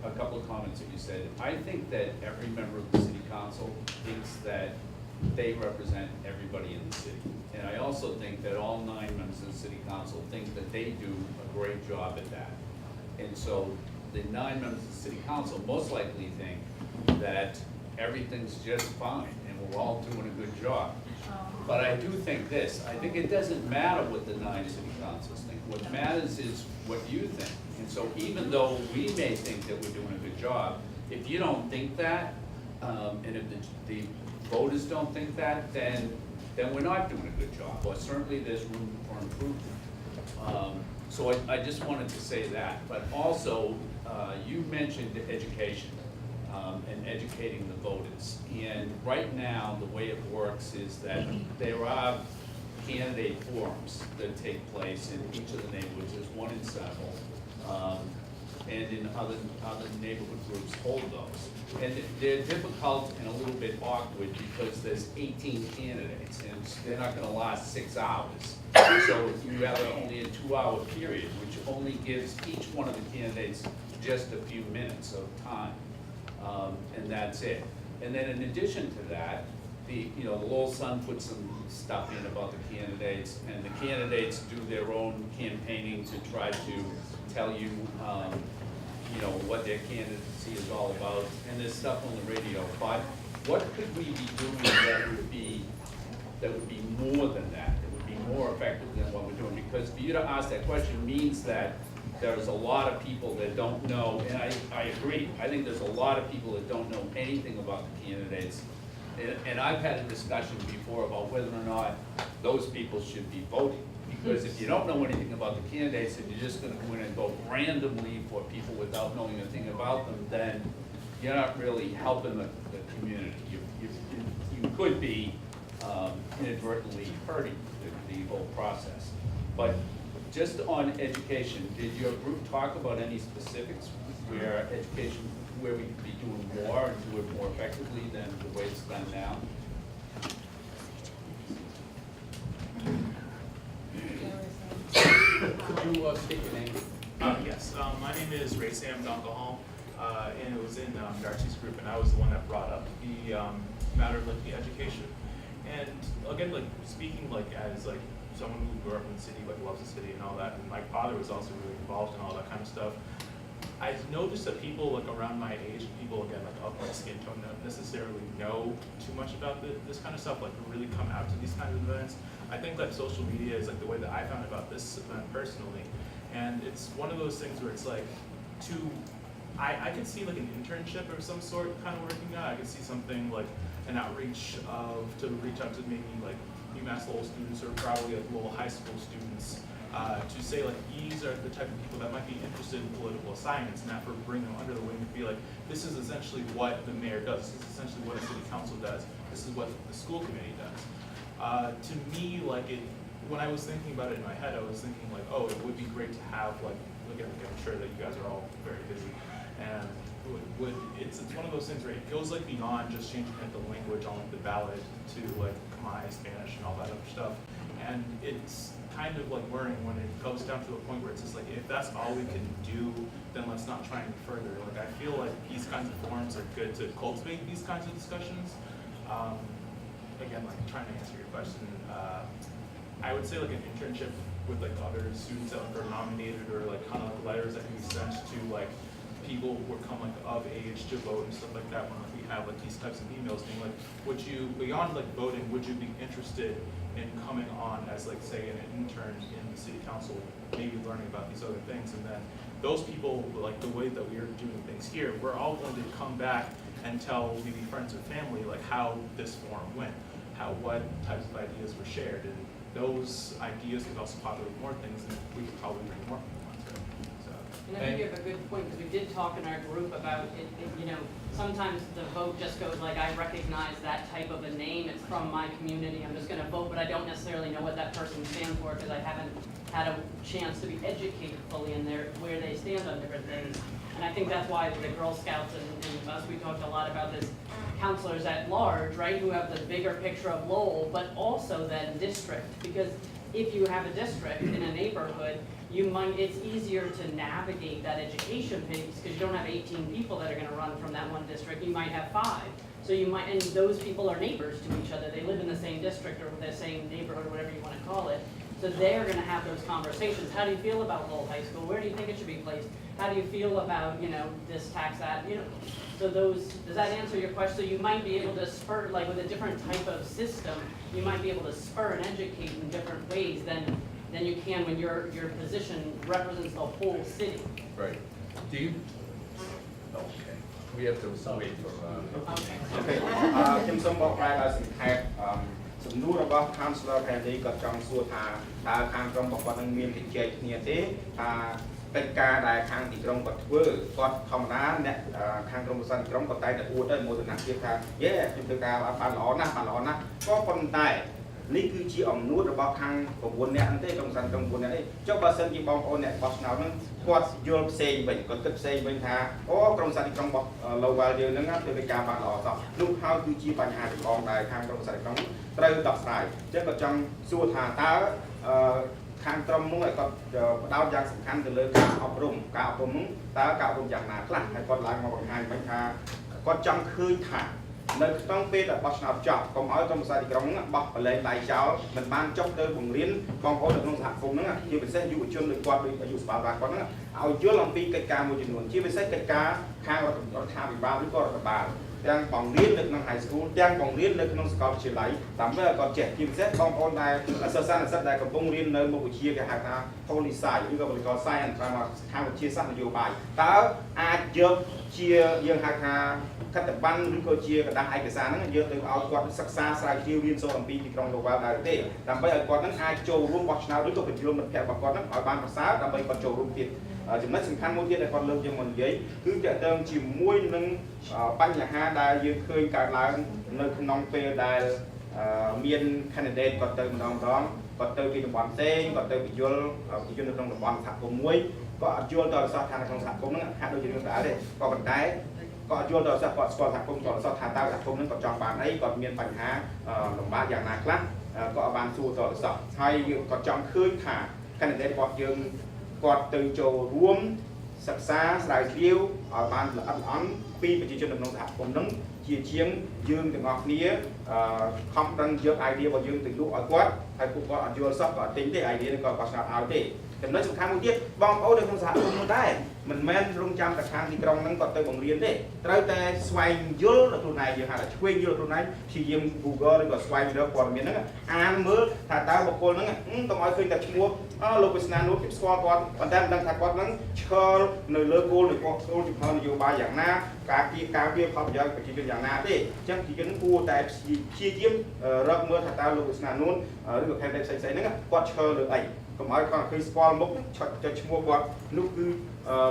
a couple of comments that you said. I think that every member of the city council thinks that they represent everybody in the city. And I also think that all 9 members of the city council think that they do a great job at that. And so the 9 members of the city council most likely think that everything's just fine and we're all doing a good job. But I do think this, I think it doesn't matter what the 9 city councils think. What matters is what you think. And so even though we may think that we're doing a good job, if you don't think that, and if the voters don't think that, then we're not doing a good job, or certainly there's room for improvement. So I just wanted to say that. But also, you mentioned education. And educating the voters. And right now, the way it works is that there are candidate forums that take place in each of the neighborhoods. There's one in Central, and in other neighborhood groups hold those. And they're difficult and a little bit awkward because there's 18 candidates, and they're not going to last 6 hours. So you have only a 2-hour period, which only gives each one of the candidates just a few minutes of time. And that's it. And then in addition to that, the Lowell Sun puts some stuff in about the candidates, and the candidates do their own campaigning to try to tell you, what their candidacy is all about. And there's stuff on the radio. But what could we be doing that would be more than that? That would be more effective than what we're doing? Because for you to ask that question means that there's a lot of people that don't know, and I agree. I think there's a lot of people that don't know anything about the candidates. And I've had a discussion before about whether or not those people should be voting. Because if you don't know anything about the candidates and you're just going to go in and vote randomly for people without knowing a thing about them, then you're not really helping the community. You could be inadvertently hurting the whole process. But just on education, did your group talk about any specifics where we could be doing more and do it more effectively than the way it's done now? Could you state your name? Yes, my name is Ray Sam Donkahall, and it was in Darcy's group, and I was the one that brought up the matter of the education. And again, speaking as someone who grew up in the city, loves the city and all that, and my father was also really involved in all that kind of stuff. I've noticed that people around my age, people again of my skin tone, don't necessarily know too much about this kind of stuff, really come out to these kinds of events. I think that social media is the way that I found about this event personally, and it's one of those things where it's I could see an internship of some sort kind of working out. I could see something an outreach to reach out to maybe UMass Lowell students or probably Lowell high school students to say these are the type of people that might be interested in political assignments, and that for bring them under the wing to be this is essentially what the mayor does, this is essentially what a city council does, this is what the school committee does. To me, when I was thinking about it in my head, I was thinking oh, it would be great to have again, I'm sure that you guys are all very busy, and it's one of those things where it goes beyond just changing the language on the ballot to Khmer, Spanish, and all that other stuff. And kind of like worrying when it goes down to a point where it's just like, if that's all we can do, then let's not try any further. Like, I feel like these kinds of forums are good to cultivate these kinds of discussions. Again, like trying to answer your question, I would say like an internship with like other students that are nominated, or like kind of like letters that can be sent to like people who are come like of age to vote and stuff like that. When we have like these types of emails being like, would you, beyond like voting, would you be interested in coming on as like say an intern in the city council, maybe learning about these other things? And then those people, like the way that we are doing things here, we're all going to come back and tell maybe friends or family like how this forum went, what types of ideas were shared, and those ideas could also populate more things, and we could probably bring more people onto it. So. And I think you have a good point, because we did talk in our group about it, you know, sometimes the vote just goes like, I recognize that type of a name, it's from my community, I'm just gonna vote, but I don't necessarily know what that person stands for, because I haven't had a chance to be educated fully in where they stand on different things. And I think that's why the Girl Scouts and us, we talked a lot about this, counselors at large, right, who have the bigger picture of Lowell, but also then district, because if you have a district in a neighborhood, it's easier to navigate that education piece, because you don't have 18 people that are gonna run from that one district, you might have 5. So you might, and those people are neighbors to each other, they live in the same district or the same neighborhood, whatever you wanna call it. So they're gonna have those conversations. How do you feel about Lowell High School? Where do you think it should be placed? How do you feel about, you know, this tax, that, you know? So does that answer your question? So you might be able to spur, like with a different type of system, you might be able to spur and educate in different ways than you can when your position represents the whole city. Right. Do you? Okay. We have to wait for. Okay. ខ្ញុំសូមបកស្រាយដល់សង្ខេបសំណួររបស់ Councilor Handy ក៏ចង់សួរថាតើខាងក្រុមរបស់គាត់នឹងមានកិច្ចចែកគ្នាទេថាកិច្ចការដែលខាងទីក្រុងគាត់ធ្វើគាត់ធម្មតាអ្នកខាងក្រុមប្រសាទទីក្រុងគាត់តែអួតទៅមោទនភាពថាយេខ្ញុំធ្វើការបានល្អណាស់ក៏ប៉ុន្តែនេះគឺជាអំណួតរបស់ខាង9នាក់ទេក្រុមប្រសាទក្រុម9នាក់ទេចុះបើសិនជាបងប្អូនអ្នកបោះឆ្នោតហ្នឹងគាត់យល់ផ្សេងវិញគាត់គិតផ្សេងវិញថាអូក្រុមប្រសាទទីក្រុងរបស់ Lowell យើងហ្នឹងធ្វើកិច្ចការបានល្អសោះនោះហើយគឺជាបញ្ហាចម្បងដែលខាងក្រុមប្រសាទទីក្រុងត្រូវដោះស្រាយអញ្ចឹងគាត់ចង់សួរថាតើខាងក្រុមនោះឲ្យគាត់ផ្ដោតយ៉ាងសំខាន់ទៅលើការអប់រំនោះតើការអប់រំយ៉ាងណាខ្លះហើយគាត់ឡើងមកបង្ហាញវិញថាគាត់ចង់ឃើញថានៅក្នុងពេលដែលបោះឆ្នោតចប់កុំឲ្យក្រុមប្រសាទទីក្រុងហ្នឹងបោះបលែងដៃចោលមិនបានចុះទៅបង្រៀនបងប្អូននៅក្នុងសហគមន៍ហ្នឹងជាពិសេសយុវជនដូចគាត់ដូចអាយុស្បាល់គាត់ហ្នឹងឲ្យយល់អំពីកិច្ចការមួយចំនួនជាពិសេសកិច្ចការខាងរដ្ឋាភិបាលឬក៏រដ្ឋបាល ទាំងបង្រៀននៅក្នុង high school ទាំងបង្រៀននៅក្នុងសាកលវិទ្យាល័យដើម្បីឲ្យគាត់ចេះជាពិសេសបងប្អូនដែលសិស្សានុសិស្សដែលកំពុងរៀននៅមុខវិជ្ជាគេហៅថា Holy Science ឬក៏ Political Science តាមខាងវិទ្យាសាស្ត្រនយោបាយតើអាចយកជាយើងហៅថាខិត្តប័ណ្ណឬក៏ជាกระดาษឯកសារហ្នឹងយកទៅឲ្យគាត់សិក្សាស្រាវជ្រាវរៀនសូត្រអំពីទីក្រុង Lowell ដែរទេដើម្បីឲ្យគាត់ហ្នឹងអាចចូលរួមបោះឆ្នោតឬក៏បញ្ជូនមិត្តភ័ក្តិរបស់គាត់ហ្នឹងឲ្យបានប្រសើរដើម្បីគាត់ចូលរួមទៀត ចំណុចសំខាន់មួយទៀតដែលគាត់លើកយកមកនិយាយគឺទាក់ទងជាមួយនឹងបញ្ហាដែលយើងឃើញកើតឡើងនៅក្នុងពេលដែលមាន candidate គាត់ទៅម្ដងគាត់ទៅពីតំបន់ផ្សេងគាត់ទៅបញ្យល់នៅក្នុងតំបន់សហគមន៍មួយគាត់អត់យល់ដល់រសថានៅក្នុងសហគមន៍ហ្នឹងហាក់ដូចជារឿងស្អាតទេក៏ប៉ុន្តែគាត់យល់ដល់រសគាត់ស្គាល់សហគមន៍គាត់រសថាតើសហគមន៍ហ្នឹងគាត់ចង់បានអីគាត់មានបញ្ហាលំបាកយ៉ាងណាខ្លះក៏បានសួរដល់រសហើយគាត់ចង់ឃើញថា candidate របស់យើង គាត់ទៅចូលរួមសិក្សាស្រាវជ្រាវឲ្យបានល្អិតល្អន់ពីប្រជាជនក្នុងសហគមន៍ហ្នឹងជាជាងយើងទាំងអស់គ្នាខំប្រឹងយក idea របស់យើងទៅលក់ឲ្យគាត់ហើយពួកគាត់អត់យល់សោះក៏អត់ទិញទេ idea នេះគាត់ឆ្នោតឲ្យទេចំណុចសំខាន់មួយទៀតបងប្អូននៅក្នុងសហគមន៍នោះដែរមិនមែនរងចាំតែខាងទីក្រុងហ្នឹងគាត់ទៅបង្រៀនទេត្រូវតែស្វែងយល់ដល់ខ្លួនឯងយើងហៅថាឆ្វេងយល់ខ្លួនឯងព្យាយាម Google ឬក៏ស្វែងរកព័ត៌មានហ្នឹងអានមើលថាតើបុគ្គលហ្នឹងកុំឲ្យឃើញតែឈ្មោះលោកវាសនានោះគេស្គាល់គាត់ប៉ុន្តែមិនដឹងថាគាត់ហ្នឹងឈរនៅលើគោលជំហរនយោបាយយ៉ាងណាការពារផលប្រយោជន៍ប្រជាជនយ៉ាងណាទេអញ្ចឹងប្រជាជនគួរតែព្យាយាមរកមើលថាតើលោកវាសនានោះឬក៏ candidate ផ្សេងៗហ្នឹងគាត់ឈរលើអីកុំឲ្យគាត់ឃើញស្គាល់មុខឆុតទៅឈ្មោះគាត់នោះគឺ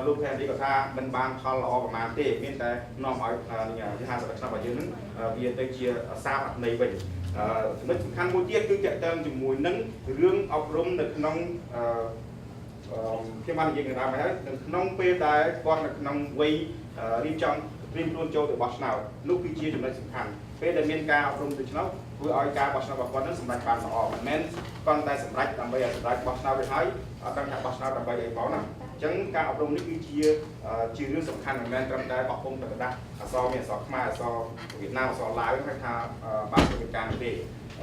លោក Handy គាត់ថាមិនបានផលល្អប្រហែលទេមានតែនាំឲ្យជា50ឆ្នាំរបស់យើងហ្នឹងវាទៅជាសារអត្ថន័យវិញចំណុចសំខាន់មួយទៀតគឺទាក់ទងជាមួយនឹងរឿងអប់រំនៅក្នុងខ្ញុំបាននិយាយខាងដើមហើយនៅក្នុងពេលដែលគាត់នៅក្នុងវ័យរៀបចំត្រៀមខ្លួនចូលទៅបោះឆ្នោតនោះគឺជាចំណុចសំខាន់ពេលដែលមានការអប់រំទៅឆ្នោត ធ្វើឲ្យការបោះឆ្នោតរបស់គាត់នឹងសម្រេចបានល្អមិនមែនគាត់តែសម្រេចដើម្បីឲ្យសម្រេចបោះឆ្នោតទៅហើយអត់ដឹងថាបោះឆ្នោតដើម្បីអីផងណាអញ្ចឹងការអប់រំនេះគឺជារឿងសំខាន់មិនមែនត្រឹមតែបោះពុម្ពទៅដាក់អក្សរមានអក្សរខ្មែរអក្សរវៀតណាមអក្សរឡាវហ្នឹងថាបានធ្វើការទេ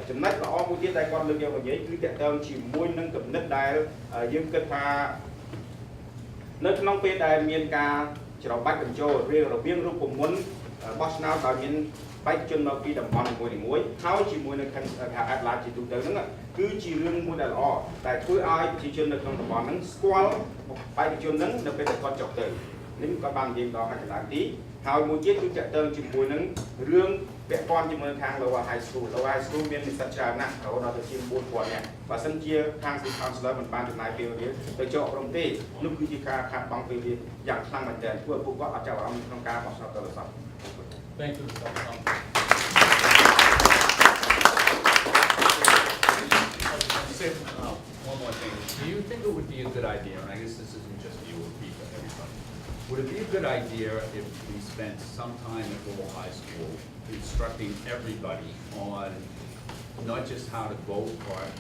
ចំណុចល្អមួយទៀតដែលគាត់លើកយកមកនិយាយគឺតកតងជាមួយនឹងគំនិតដែលយើងគិតថានៅក្នុងពេលដែលមានការច្របាច់បញ្ចូលរវាងរូបមន្តបោះឆ្នោតដោយមានបេក្ខជនមកពីតំបន់នីមួយៗហើយជាមួយនឹងការអត់ឡាជាទូទៅហ្នឹងគឺជារឿងមួយដែលល្អតែធ្វើឲ្យប្រជាជននៅក្នុងតំបន់ហ្នឹងស្គាល់បេក្ខជនហ្នឹងនៅពេលដែលគាត់ចុះទៅនេះក៏បាននិយាយដល់ខាងកណ្ដាលទីហើយមួយទៀតគឺតកតងជាមួយនឹងរឿងពាក់ព័ន្ធជាមួយខាង Lowell High School Lowell High School មាននិស្សិតច្រើនណាស់រហូតដល់ទៅជាង 4,000 នាក់បើសិនជាខាង City Councilor មិនបានចំណាយពេលវេលាទៅចូលអប់រំទេនោះគឺជាការខាតបង់ពេលវេលាយ៉ាងខ្លាំងមែនទែនធ្វើឲ្យពួកគាត់អត់ចាប់អារម្មណ៍ក្នុងការបោះឆ្នោតទៅសោះ Thank you. Say one more thing. Do you think it would be a good idea, and I guess this isn't just you or people, everybody, would it be a good idea if we spent some time at Lowell High School instructing everybody on not just how to vote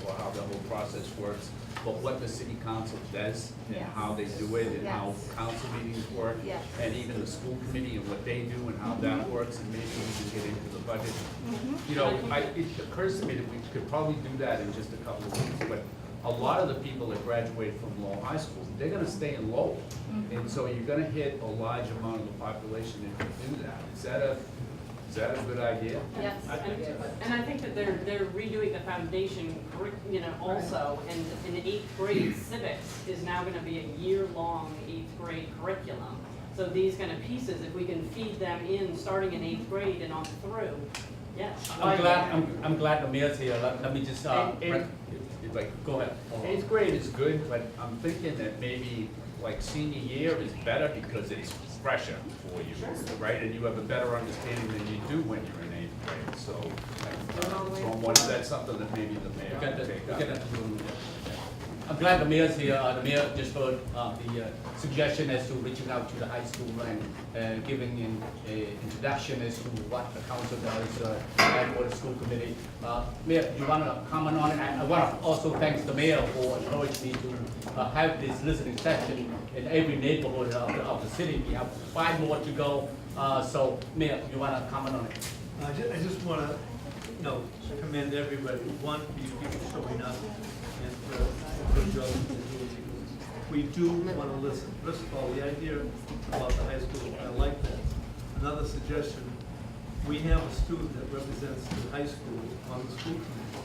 or how the whole process works, but what the city council does and how they do it and how council meetings work and even the school committee and what they do and how that works, and maybe we can get into the budget. You know, it occurs to me that we could probably do that in just a couple of weeks, but a lot of the people that graduate from Lowell High School, they're gonna stay in Lowell. And so you're gonna hit a large amount of the population if you do that. Is that a good idea? Yes, and I think that they're redoing the foundation, also, and in the 8th grade civics is now going to be a year-long 8th grade curriculum. So these kind of pieces, if we can feed them in starting in 8th grade and on through, yes. I'm glad the mayor's here. Let me just go ahead. 8th grade is good, but I'm thinking that maybe like senior year is better because it's fresher for you, right? And you have a better understanding than you do when you're in 8th grade. So I'm wondering if that's something that maybe the mayor can take up. I'm glad the mayor's here. The mayor just heard the suggestion as to reaching out to the high school and giving an introduction as to what the council does and for the school committee. Mayor, you want to comment on it? I want to also thank the mayor for encouraging me to have this listening session in every neighborhood of the city. We have 5 more to go. So, Mayor, you want to comment on it? I just want to, commend everybody. One, these people showing up and good job they're doing. We do want to listen. First of all, the idea about the high school, I like that. Another suggestion, we have a student that represents the high school on the school committee.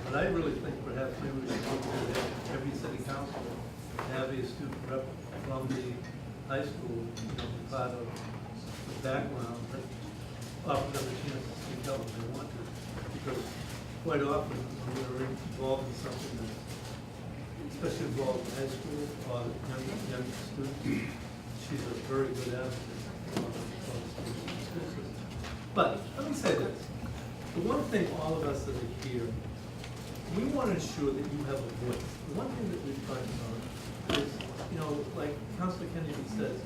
But I really think perhaps maybe we should look at every city council have a student rep from the high school, part of the background, but offer them a chance to speak up if they want to. Because quite often when we're involved in something that's especially involved in high school or young students, she's a very good advocate for the school system. But let me say this. The one thing all of us that are here, we want to ensure that you have a voice. The one thing that we've talked about is, like Councilor Kennedy says,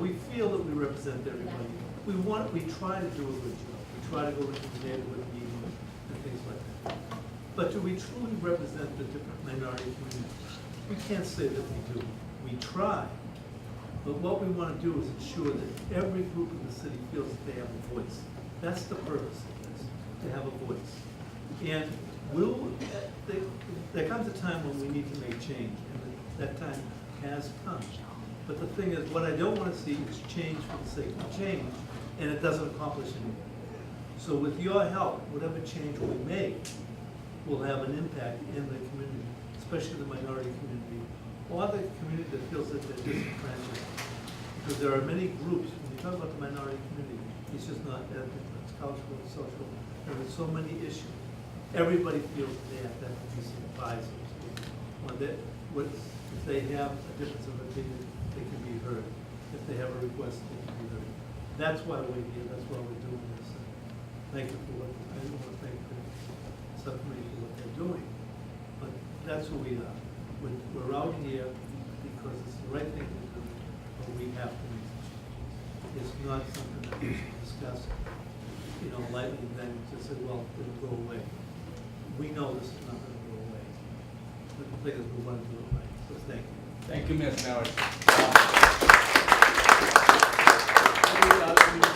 we feel that we represent everybody. We try to do a good job. We try to go into the neighborhood meetings and things like that. But do we truly represent the different minority communities? We can't say that we do. We try. But what we want to do is ensure that every group in the city feels that they have a voice. That's the purpose of this, to have a voice. And there comes a time when we need to make change, and that time has come. But the thing is, what I don't want to see is change for the sake of change, and it doesn't accomplish anything. So with your help, whatever change we make will have an impact in the community, especially the minority community, or the community that feels that they're disenfranchised. Because there are many groups, when you talk about the minority community, it's just not ethnic, it's cultural, it's social, there are so many issues. Everybody feels that they have to have a piece of the pie, so to speak. If they have a difference of opinion, they can be heard. If they have a request, they can be heard. That's why we're here, that's why we're doing this. Thank you for what, I don't want to thank the subcommittee for what they're doing, but that's who we are. We're out here because it's the right thing to do, but we have to make the change. It's not something that we should discuss lightly than to say, well, it'll go away. We know this is not gonna go away. But the thing is, we want to do it right, so thank you. Thank you, Ms. Norris.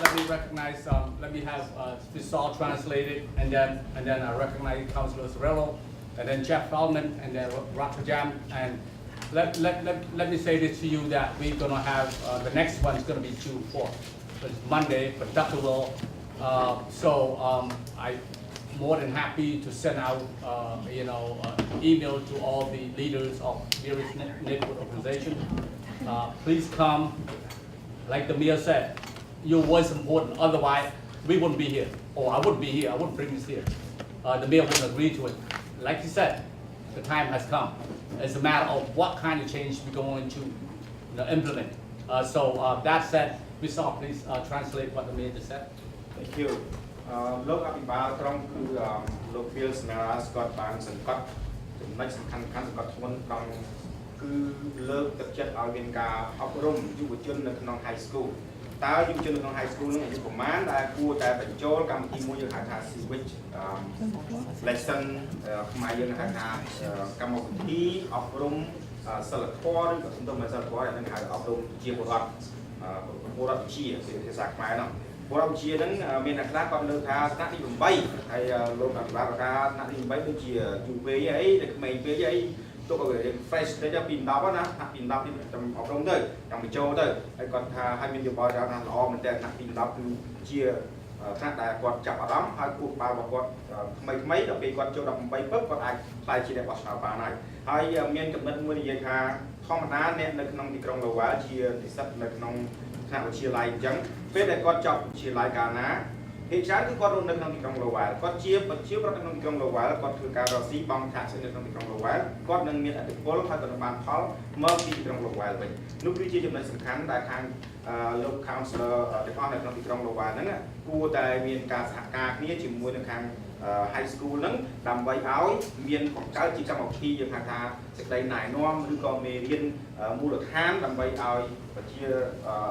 Let me recognize, let me have this all translated, and then I recognize Councilor Sorello, and then Jeff Feldman, and then Dr. Jam, and let me say this to you that we're gonna have, the next one is gonna be June 4th. It's Monday, but Dr. Will, I'm more than happy to send out, email to all the leaders of various neighborhood organizations. Please come, like the mayor said, your voice is important, otherwise we wouldn't be here, or I wouldn't be here, I wouldn't bring this here. The mayor wouldn't agree to it. Like you said, the time has come. It's a matter of what kind of change we're going to implement. That said, Ms. Saw, please translate what the mayor just said. Thank you. លោកអភិបាលក្រុងគឺលោក Bill Smera គាត់បានសង្កត់ចំណុចសំខាន់ៗសង្កត់ធ្ងន់ក្នុងគឺលើកទឹកចិត្តឲ្យមានការអប់រំយុវជននៅក្នុង High School តើយុវជននៅក្នុង High School នឹងអាយុប្រមាណដែលគួរតែបញ្ចូលកម្មវិធីមួយយើងហៅថា Civic Lesson ខ្មែរយើងហៅថាកម្មវិធីអប់រំសិលធម៌ឬក៏សំដៅមកសិលធម៌ដែលហៅអប់រំជាពលរដ្ឋវិទ្យាភាសាខ្មែរហ្នឹង ពលរដ្ឋវិទ្យាហ្នឹងមានអ្នកខ្លះគាត់លើកថាថ្នាក់ទី8ហើយលោកអភិបាលថាថ្នាក់ទី8ដូចជាយូរពេកអីតែក្មេងពេកអីទុកឲ្យរៀន fresh តិចពី10ណាថ្នាក់ទី10ទីចាំអប់រំទៅចាំបញ្ចូលទៅហើយគាត់ថាឲ្យមានយោបល់ថាល្អមែនតើថ្នាក់ទី10គឺជាថ្នាក់ដែលគាត់ចាប់អារម្មណ៍ហើយគូក្បាលរបស់គាត់ថ្មីដល់ពេលគាត់ចូល18ពឹបគាត់អាចខ្លាយជាអ្នកបោះឆ្នោតបានហើយមានចំណុចមួយនិយាយថាធម្មតាអ្នកនៅក្នុងទីក្រុង Lowell ជានិស្សិតនៅក្នុង ថ្នាក់វិទ្យាល័យអញ្ចឹងពេលដែលគាត់ចប់វិទ្យាល័យកាលណាភាគច្រើនគឺគាត់រស់នៅក្នុងទីក្រុង Lowell គាត់ជាប្រជាពលរដ្ឋនៅក្នុងទីក្រុង Lowell គាត់ធ្វើការរកស៊ីបង់ប្រាក់នៅក្នុងទីក្រុង Lowell គាត់នឹងមានឥទ្ធិពលហើយគាត់នឹងបានផលមកពីទីក្រុង Lowell វិញនោះគឺជាចំណុចសំខាន់ដែលខាងលោក Councilor ទាំងអស់នៅក្នុងទីក្រុង Lowell ហ្នឹងគួរតែមានការសហការគ្នាជាមួយនឹងខាង High School ហ្នឹងដើម្បីឲ្យមានបង្កើតជាកម្មវិធីយើងហៅថាសេចក្តីណែនាំឬក៏មេរៀនមូលដ្ឋានដើម្បីឲ្យប្រជា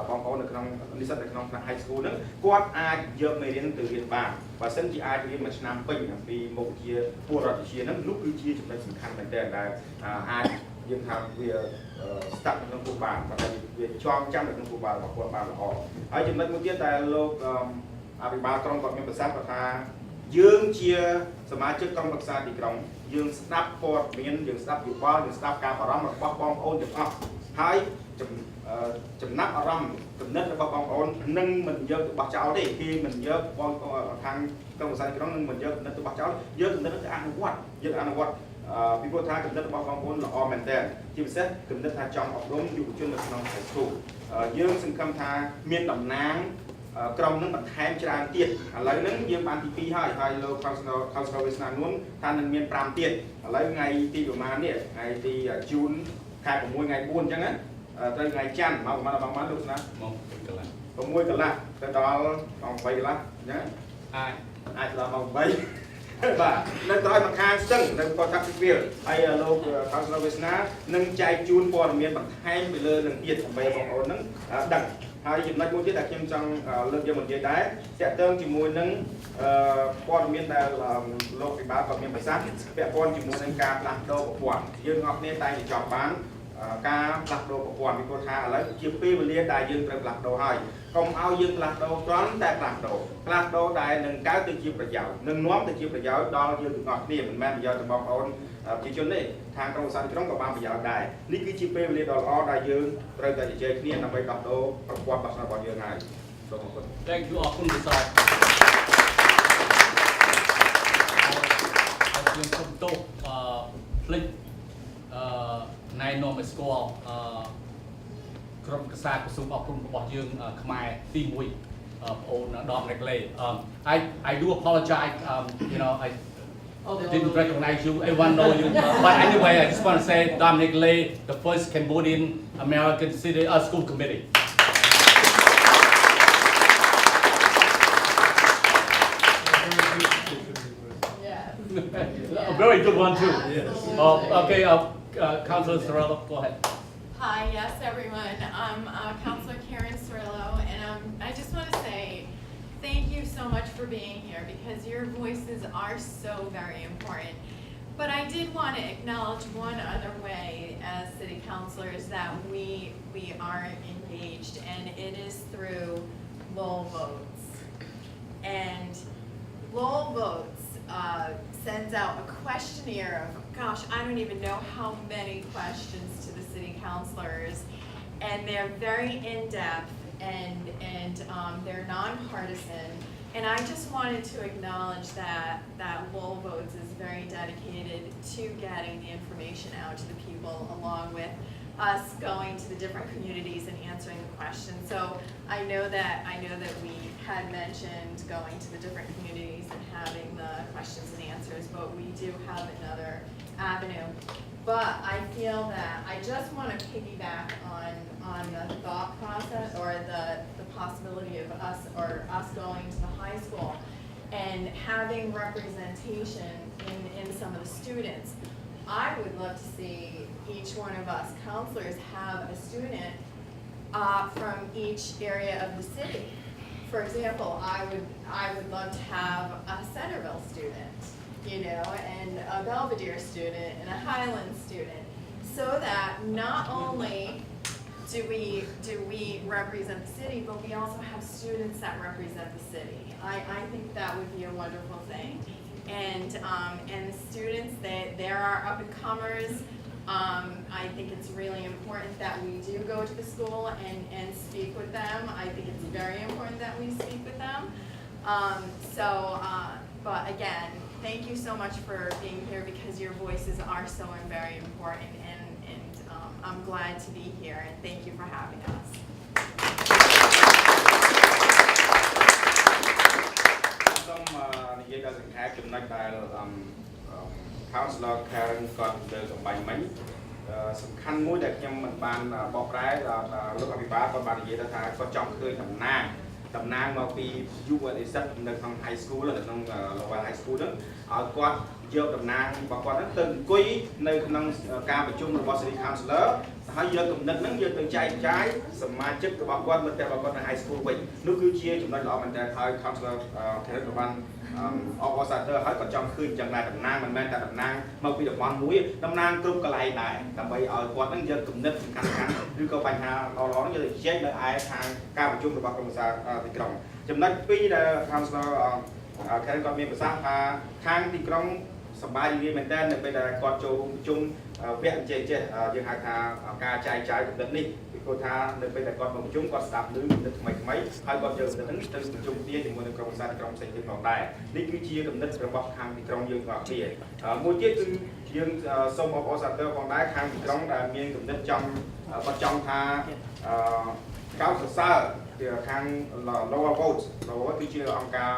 បងប្អូននៅក្នុងនិស្សិតនៅក្នុងថ្នាក់ High School ហ្នឹងគាត់អាចយកមេរៀនទៅរៀនបានបើសិនជាអាចរៀនមួយឆ្នាំពេញអំពីមុខវិជ្ជាពលរដ្ឋវិទ្យាហ្នឹងនោះគឺជាចំណុចសំខាន់មែនទែនដែលអាចយើងថាវា start នៅក្នុងគូបាលបើតែវាជាប់ចាំនៅក្នុងគូបាលរបស់គាត់បានល្អហើយចំណុចមួយទៀតដែលលោកអភិបាលក្រុងគាត់មានប្រសាសន៍ថាយើងជាសមាជិកក្រុមប្រឹក្សាទីក្រុងយើងស្ដាប់ព័ត៌មានយើងស្ដាប់យោបល់យើងស្ដាប់ការបារម្ភរបស់បងប្អូនទាំងអស់ហើយចំណាប់អារម្មណ៍កំណត់របស់បងប្អូននឹងមិនយកទៅបោះចោលទេគេមិនយកបងខាងក្រុមប្រឹក្សាទីក្រុងនឹងមិនយកកំណត់ទៅបោះចោលយកកំណត់ទៅអនុវត្តពីព្រោះថាកំណត់របស់បងប្អូនល្អមែនតើជាពិសេសកំណត់ថាចង់អប់រំយុវជននៅក្នុង High School យើងសង្ឃឹមថាមានតំណាង ក្រុមនឹងបន្ថែមច្រើនទៀតឥឡូវហ្នឹងយើងបានទី2ហើយលោក Councilor វាសនានួនថានឹងមាន5ទៀតឥឡូវថ្ងៃទីប្រហែលនេះថ្ងៃទីជូនខែ6ថ្ងៃ4អញ្ចឹងណាទៅថ្ងៃច័ន្ទមកប្រហែលបងបានលោកស្នាមក6កន្លះទៅដល់ម៉ោង8កន្លះអញ្ចឹងអាចដល់ម៉ោង8បាទនៅដល់មកខាងស្ទឹងនៅគាត់ថាពីវាហើយលោក Councilor វាសនានឹងចែកជូនព័ត៌មានបន្ថែមពីលើនឹងទៀតដើម្បីបងប្អូនហ្នឹងដឹង ហើយចំណុចមួយទៀតដែលខ្ញុំចង់លើកយកមកនិយាយដែរតាក់ទងជាមួយនឹងព័ត៌មានដែលលោកអភិបាលគាត់មានប្រសាសន៍ពាក់ព័ន្ធជាមួយនឹងការផ្លាស់ប្ដូរប្រព័ន្ធយើងអត់គ្នាតែចង់បានការផ្លាស់ប្ដូរប្រព័ន្ធពីព្រោះថាឥឡូវជាពេលវេលាដែលយើងត្រូវផ្លាស់ប្ដូរហើយកុំឲ្យយើងផ្លាស់ប្ដូរគ្រាន់តែផ្លាស់ប្ដូរដែលនឹងកើតទៅជាប្រយោជន៍នឹងនាំទៅជាប្រយោជន៍ដល់យើងទាំងអស់គ្នាមិនមែនប្រយោជន៍ដល់បងប្អូនប្រជាជនទេខាងក្រុមឧស្សាហកម្មក្រុងក៏បានប្រយោជន៍ដែរនេះគឺជាពេលវេលាដ៏ល្អដែលយើងត្រូវតែជជែកគ្នាដើម្បីដោះដូរប្រព័ន្ធបោះឆ្នោតរបស់យើងហើយសូមអរគុណ Thank you អរគុណពិសាយើងសូមទោសភ្លេចណែនាំឲ្យស្គាល់ក្រុមប្រឹក្សាក្រសួងអប់រំរបស់យើងខ្មែរទី1បងអូន Dominic Lay I do apologize I didn't recognize you, everyone know you. But anyway, I just want to say Dominic Lay, the first Cambodian American school committee. Yeah. A very good one too. Yes. Okay, Councilor Sorello, go ahead. Hi, yes everyone. I'm Councilor Karen Sorello, and I just want to say thank you so much for being here because your voices are so very important. But I did want to acknowledge one other way as city councilors that we are engaged, and it is through Lowell Votes. And Lowell Votes sends out a questionnaire of, gosh, I don't even know how many questions to the city councilors, and they're very in-depth and they're nonpartisan. And I just wanted to acknowledge that Lowell Votes is very dedicated to getting the information out to the people, along with us going to the different communities and answering the questions. So I know that we had mentioned going to the different communities and having the questions and answers, but we do have another avenue. But I feel that I just want to piggyback on the thought process, or the possibility of us going to the high school and having representation in some of the students. I would love to see each one of us counselors have a student from each area of the city. For example, I would love to have a Centerville student, you know, and a Belvedere student and a Highland student, so that not only do we represent the city, but we also have students that represent the city. I think that would be a wonderful thing. And the students, there are up and comers. I think it's really important that we do go to the school and speak with them. I think it's very important that we speak with them. But again, thank you so much for being here, because your voices are so very important, and I'm glad to be here, and thank you for having us. Councillor Karen គាត់លើកអំបញ្ញមិញសំខាន់មួយដែលខ្ញុំមិនបានបកប្រែលោកអភិបាលគាត់បាននិយាយថាគាត់ចង់ឃើញតំណាងមកពីយុវនិស្សិតនៅក្នុង high school នៅក្នុង Lowell high school ហ្នឹងឲ្យគាត់យកតំណាងរបស់គាត់ហ្នឹងទៅអង្គុយនៅក្នុងការប្រជុំរបស់ City Councilor ហើយយកគំនិតហ្នឹងយកទៅចែកចាយសមាជិករបស់គាត់មិត្តភក្តិរបស់គាត់នៅ high school វិញនោះគឺជាចំណុចល្អមែនតើហើយ Councilor ធារិតបានអបអរសាទរហើយគាត់ចង់ឃើញចឹងដែរតំណាងមិនមែនតែតំណាងមកពីតំបន់មួយតំណាងគ្រប់កន្លែងដែរដើម្បីឲ្យគាត់នឹងយកគំនិតសំខាន់ឬក៏បញ្ហាល្អៗនេះយកទៅជែកនៅឯខាងការប្រជុំរបស់ក្រុមប្រឹក្សាទីក្រុងចំណុចពីរដែល Councilor ខេនគាត់មានប្រសាសន៍ថាខាងទីក្រុងសប្បាយរីករាយមែនតើនៅពេលដែលគាត់ចូលរួមប្រជុំវគ្គអញ្ចេះយើងហៅថាការចែកចាយគំនិតនេះពីព្រោះថានៅពេលដែលគាត់មកប្រជុំគាត់ស្ដាប់ឮគំនិតថ្មីហើយគាត់យកគំនិតហ្នឹងទៅប្រជុំគ្នាជាមួយនឹងក្រុមប្រឹក្សាទីក្រុងផ្សេងទៀតផងដែរនេះគឺជាគំនិតរបស់ខាងទីក្រុងយើងទាំងអស់គ្នាមួយទៀតគឺយើងសូមអបអរសាទរផងដែរខាងទីក្រុងដែលមានគំនិតគាត់ចង់ថាកោតសរសើរពីខាង Lower Votes គឺជាអង្គការ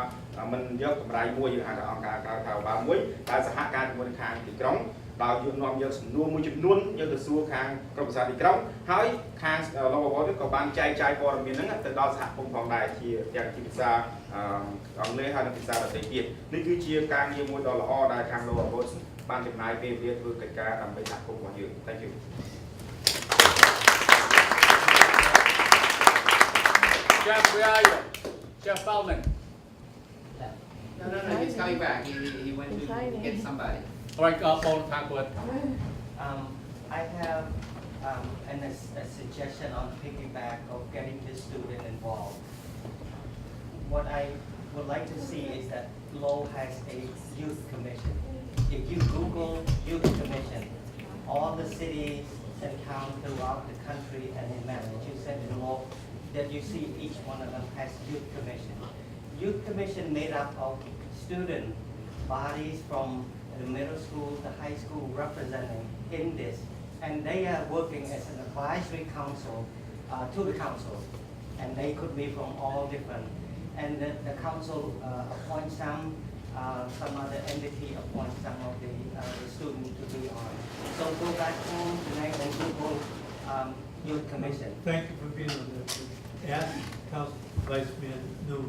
មិនយកកម្រៃមួយយើងហៅថាអង្គការក្រៅការបោមួយដែលសហការជាមួយនឹងខាងទីក្រុងដោយយើងនាំយកសំណួរមួយចំនួនយកទៅសួរខាងក្រុមប្រឹក្សាទីក្រុងហើយខាង Lower Votes ក៏បានចែកចាយព័ត៌មានហ្នឹងទៅដល់សហគមន៍ផងដែរជាទាំងជាភាសាអង់គ្លេសហើយនិងភាសាដទៃទៀតនេះគឺជាការងារមួយដ៏ល្អដែលខាង Lower Votes បានចំណាយពេលវេលាធ្វើកិច្ចការដើម្បីសហគមន៍របស់យើង Thank you Jeff, where are you? Jeff Feldman. No, he's coming back. He went to get somebody. All right, Paul Packwood. I have a suggestion on piggyback of getting the student involved. What I would like to see is that Lowell has a youth commission. If you Google youth commission, all the cities and towns throughout the country and in Massachusetts and Lowell, that you see each one of them has youth commission. Youth commission made up of student bodies from the middle school, the high school representing in this, and they are working as an advisory council to the council, and they could be from all different, and the council appoints some other entity appoints some of the students to be on. So go back home tonight and Google youth commission. Thank you for being on this. Ask Council Vice Mayor New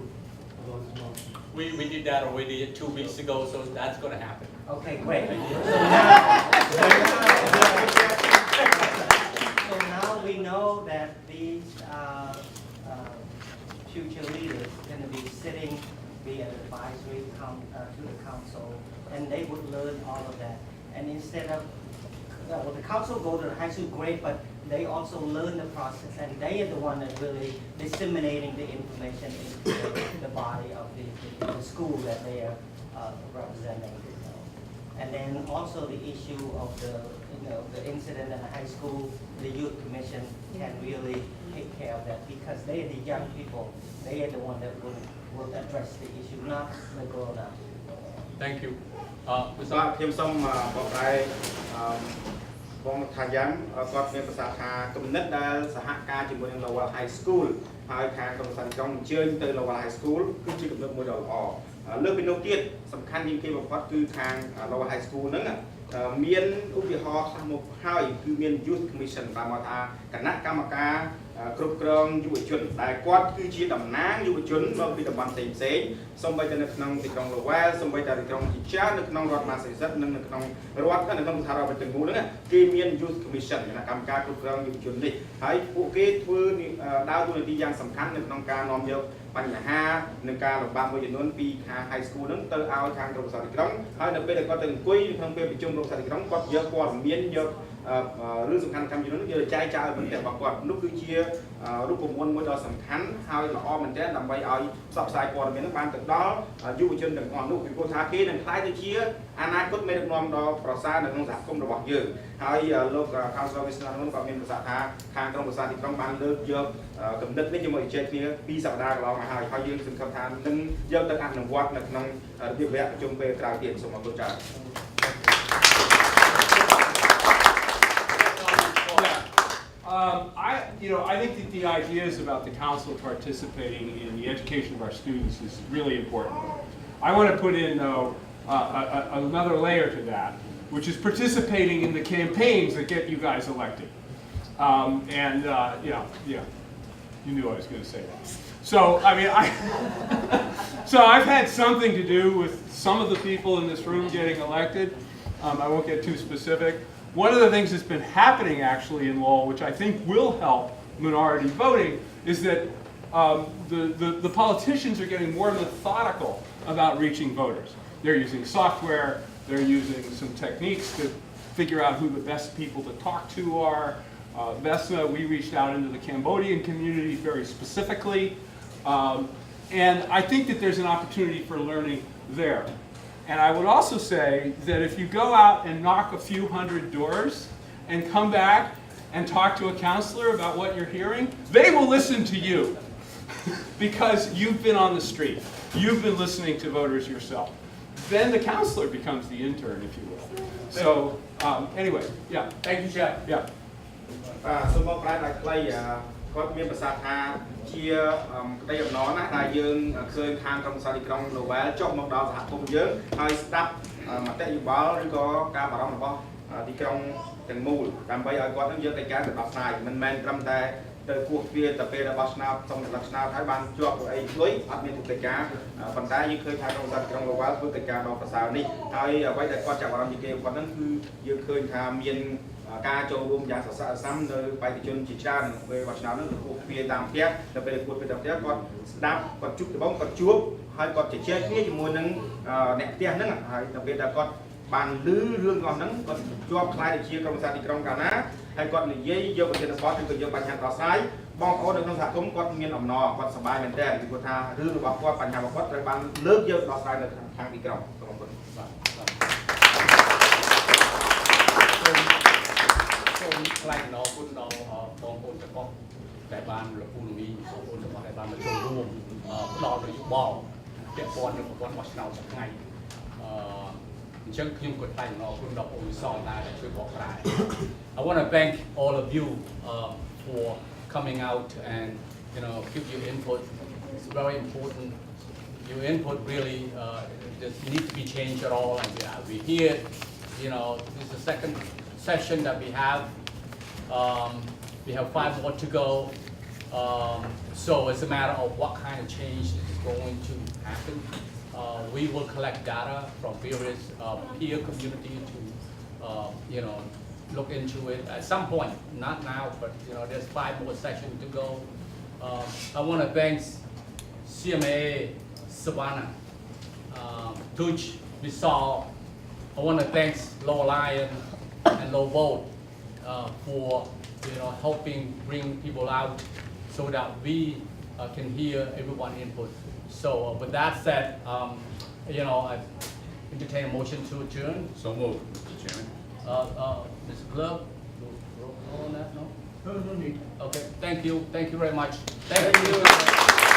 about his motion. We did that already 2 weeks ago, so that's going to happen. Okay, great. So now we know that these future leaders are going to be sitting be an advisory to the council, and they would learn all of that. And instead of, well, the council go to the high school, great, but they also learn the process, and they are the one that really disseminating the information into the body of the school that they are representing. And then also the issue of the incident in the high school, the youth commission can really take care of that because they are the young people. They are the one that will address the issue, not the grown up. Thank you. ខ្ញុំសូមបកស្រាយបងថាយ៉ាងគាត់មានប្រសាសន៍ថាគំនិតដែលសហការជាមួយនឹង Lowell High School ហើយខាងក្រុមប្រឹក្សាទីក្រុងអញ្ជើញទៅ Lowell High School គឺជាគំនិតមួយដ៏ល្អលើសពីនោះទៀតសំខាន់ជាងគេបំផុតគឺខាង Lowell High School ហ្នឹងមានឧទាហរណ៍ខ្លះមកហើយគឺមាន Youth Commission តាមមកថាគណៈកម្មការគ្រប់គ្រងយុវជនដែលគាត់គឺជាតំណាងយុវជនមកពីតំបន់ផ្សេងៗសូម្បីតែនៅក្នុងទីក្រុង Lowell សូម្បីតែទីក្រុងជាច្រើននៅក្នុងរដ្ឋ Massachusetts និងនៅក្នុងរដ្ឋនៅក្នុងសហរដ្ឋអាមេរិកទាំងមូលហ្នឹងគេមាន Youth Commission គណៈកម្មការគ្រប់គ្រងយុវជននេះហើយពួកគេធ្វើដើរតួនាទីយ៉ាងសំខាន់នៅក្នុងការនាំយកបញ្ហានឹងការលំបាកមួយចំនួនពីខាង High School ហ្នឹងទៅឲ្យខាងក្រុមប្រឹក្សាទីក្រុងហើយនៅពេលដែលគាត់ទៅអង្គុយក្នុងពេលប្រជុំក្រុមប្រឹក្សាទីក្រុងគាត់យកព័ត៌មានយករឿងសំខាន់ៗមួយចំនួនយកចែកចាយឲ្យមិត្តរបស់គាត់នោះគឺជារូបមន្តមួយដ៏សំខាន់ហើយល្អមែនទែនដើម្បីឲ្យផ្សព្វផ្សាយព័ត៌មានហ្នឹងបានទៅដល់យុវជនទាំងអស់នោះពីព្រោះថាគេនឹងខ្លាយទៅជាអនាគតមេដឹកនាំដ៏ប្រសើរនៅក្នុងសហគមន៍របស់យើងហើយលោក Councilor Wisner នោះក៏មានប្រសាសន៍ថាខាងក្រុមប្រឹក្សាទីក្រុងបានលើកយកគំនិតនេះជាមួយជជែកគ្នា2សប្តាហ៍កន្លងមកហើយយើងសង្ឃឹមថានឹងយកទៅអនុវត្តនៅក្នុងរបៀបវគ្គប្រជុំពេលក្រោយទៀតសូមអរគុណច្រើន I think that the ideas about the council participating in the education of our students is really important. I want to put in, though, another layer to that, which is participating in the campaigns that get you guys elected. Yeah, you knew I was going to say that. So, I mean, so I've had something to do with some of the people in this room getting elected. I won't get too specific. One of the things that's been happening actually in Lowell, which I think will help minority voting, is that the politicians are getting more methodical about reaching voters. They're using software, they're using some techniques to figure out who the best people to talk to are. Vesna, we reached out into the Cambodian community very specifically. And I think that there's an opportunity for learning there. And I would also say that if you go out and knock a few hundred doors and come back and talk to a counselor about what you're hearing, they will listen to you because you've been on the street. You've been listening to voters yourself. Then the counselor becomes the intern, if you will. So anyway, yeah. Thank you, Chair. Yeah. សូមប្រែដល់ខ្លីគាត់មានប្រសាសន៍ថាជាក្តីអំណរណាស់ដែលយើងឃើញខាងក្រុមប្រឹក្សាទីក្រុង Lowell ចុះមកដល់សហគមន៍យើងហើយស្ដាប់មតិយោបល់ឬក៏ការបារម្ភរបស់ទីក្រុងទាំងមូលដើម្បីឲ្យគាត់នឹងយកទៅការទៅដោះស្រាយមិនមែនត្រឹមតែទៅគោះវាទៅពេលរបស់ឆ្នោតសុំរលឹកឆ្នោតហើយបានជាប់អីលុយអត់មានកិច្ចការប៉ុន្តែយើងឃើញថាក្រុមប្រឹក្សាទីក្រុង Lowell ធ្វើកិច្ចការដ៏ប្រសើរនេះហើយអ្វីដែលគាត់ចាប់អារម្មណ៍ជាគេគាត់នឹងគឺយើងឃើញថាមានការចូលរួមយ៉ាងសស្រាក់សស្រាំនៅបេក្ខជនជាច្រើនពេលរបស់ឆ្នាំនេះគោះវាតាមផ្ទះដល់ពេលគោះវាតាមផ្ទះគាត់ស្ដាប់គាត់ជួបដំបងគាត់ជួបហើយគាត់ជជែកគ្នាជាមួយនឹងអ្នកផ្ទះហ្នឹងហើយដល់ពេលដែលគាត់បានឮរឿងរបស់ហ្នឹងគាត់ជាប់ខ្លាយទៅជាក្រុមប្រឹក្សាទីក្រុងកាលណាហើយគាត់និយាយយកប្រធានបទឬក៏យកបញ្ហាដោះស្រាយបងប្អូននៅក្នុងសហគមន៍គាត់មានអំណរគាត់សប្បាយមែនទែនពីព្រោះថារឿងរបស់គាត់បញ្ហារបស់គាត់ត្រូវបានលើកយកដោះស្រាយនៅខាងទីក្រុងសូមអរគុណ ថ្លែងអំណរគុណដល់បងប្អូនទាំងអស់ដែលបានលោកពូនីបងប្អូនទាំងអស់ដែលបានមកចូលរួមផ្ដល់នយោបាយពាក់ព័ន្ធនឹងប្រព័ន្ធបោះឆ្នោតសប្តាហ៍អញ្ចឹងខ្ញុំក៏ថ្លែងអំណរគុណដល់បងវិសលដែរដែលជួយបកស្រាយ I want to thank all of you for coming out and give your input. It's very important. Your input really does need to be changed at all, and we hear. This is the second session that we have. We have 5 more to go. So it's a matter of what kind of change is going to happen. We will collect data from various peer community to, look into it at some point. Not now, but there's 5 more sessions to go. I want to thank CMAA, Savannah, Tuch, Bissau. I want to thank Lowell and Lowell for helping bring people out so that we can hear everyone's input. So with that said, I entertain a motion to adjourn. So moved, Mr. Chairman. Mr. Clerk, roll on that, no? No need. Okay, thank you very much. Thank you.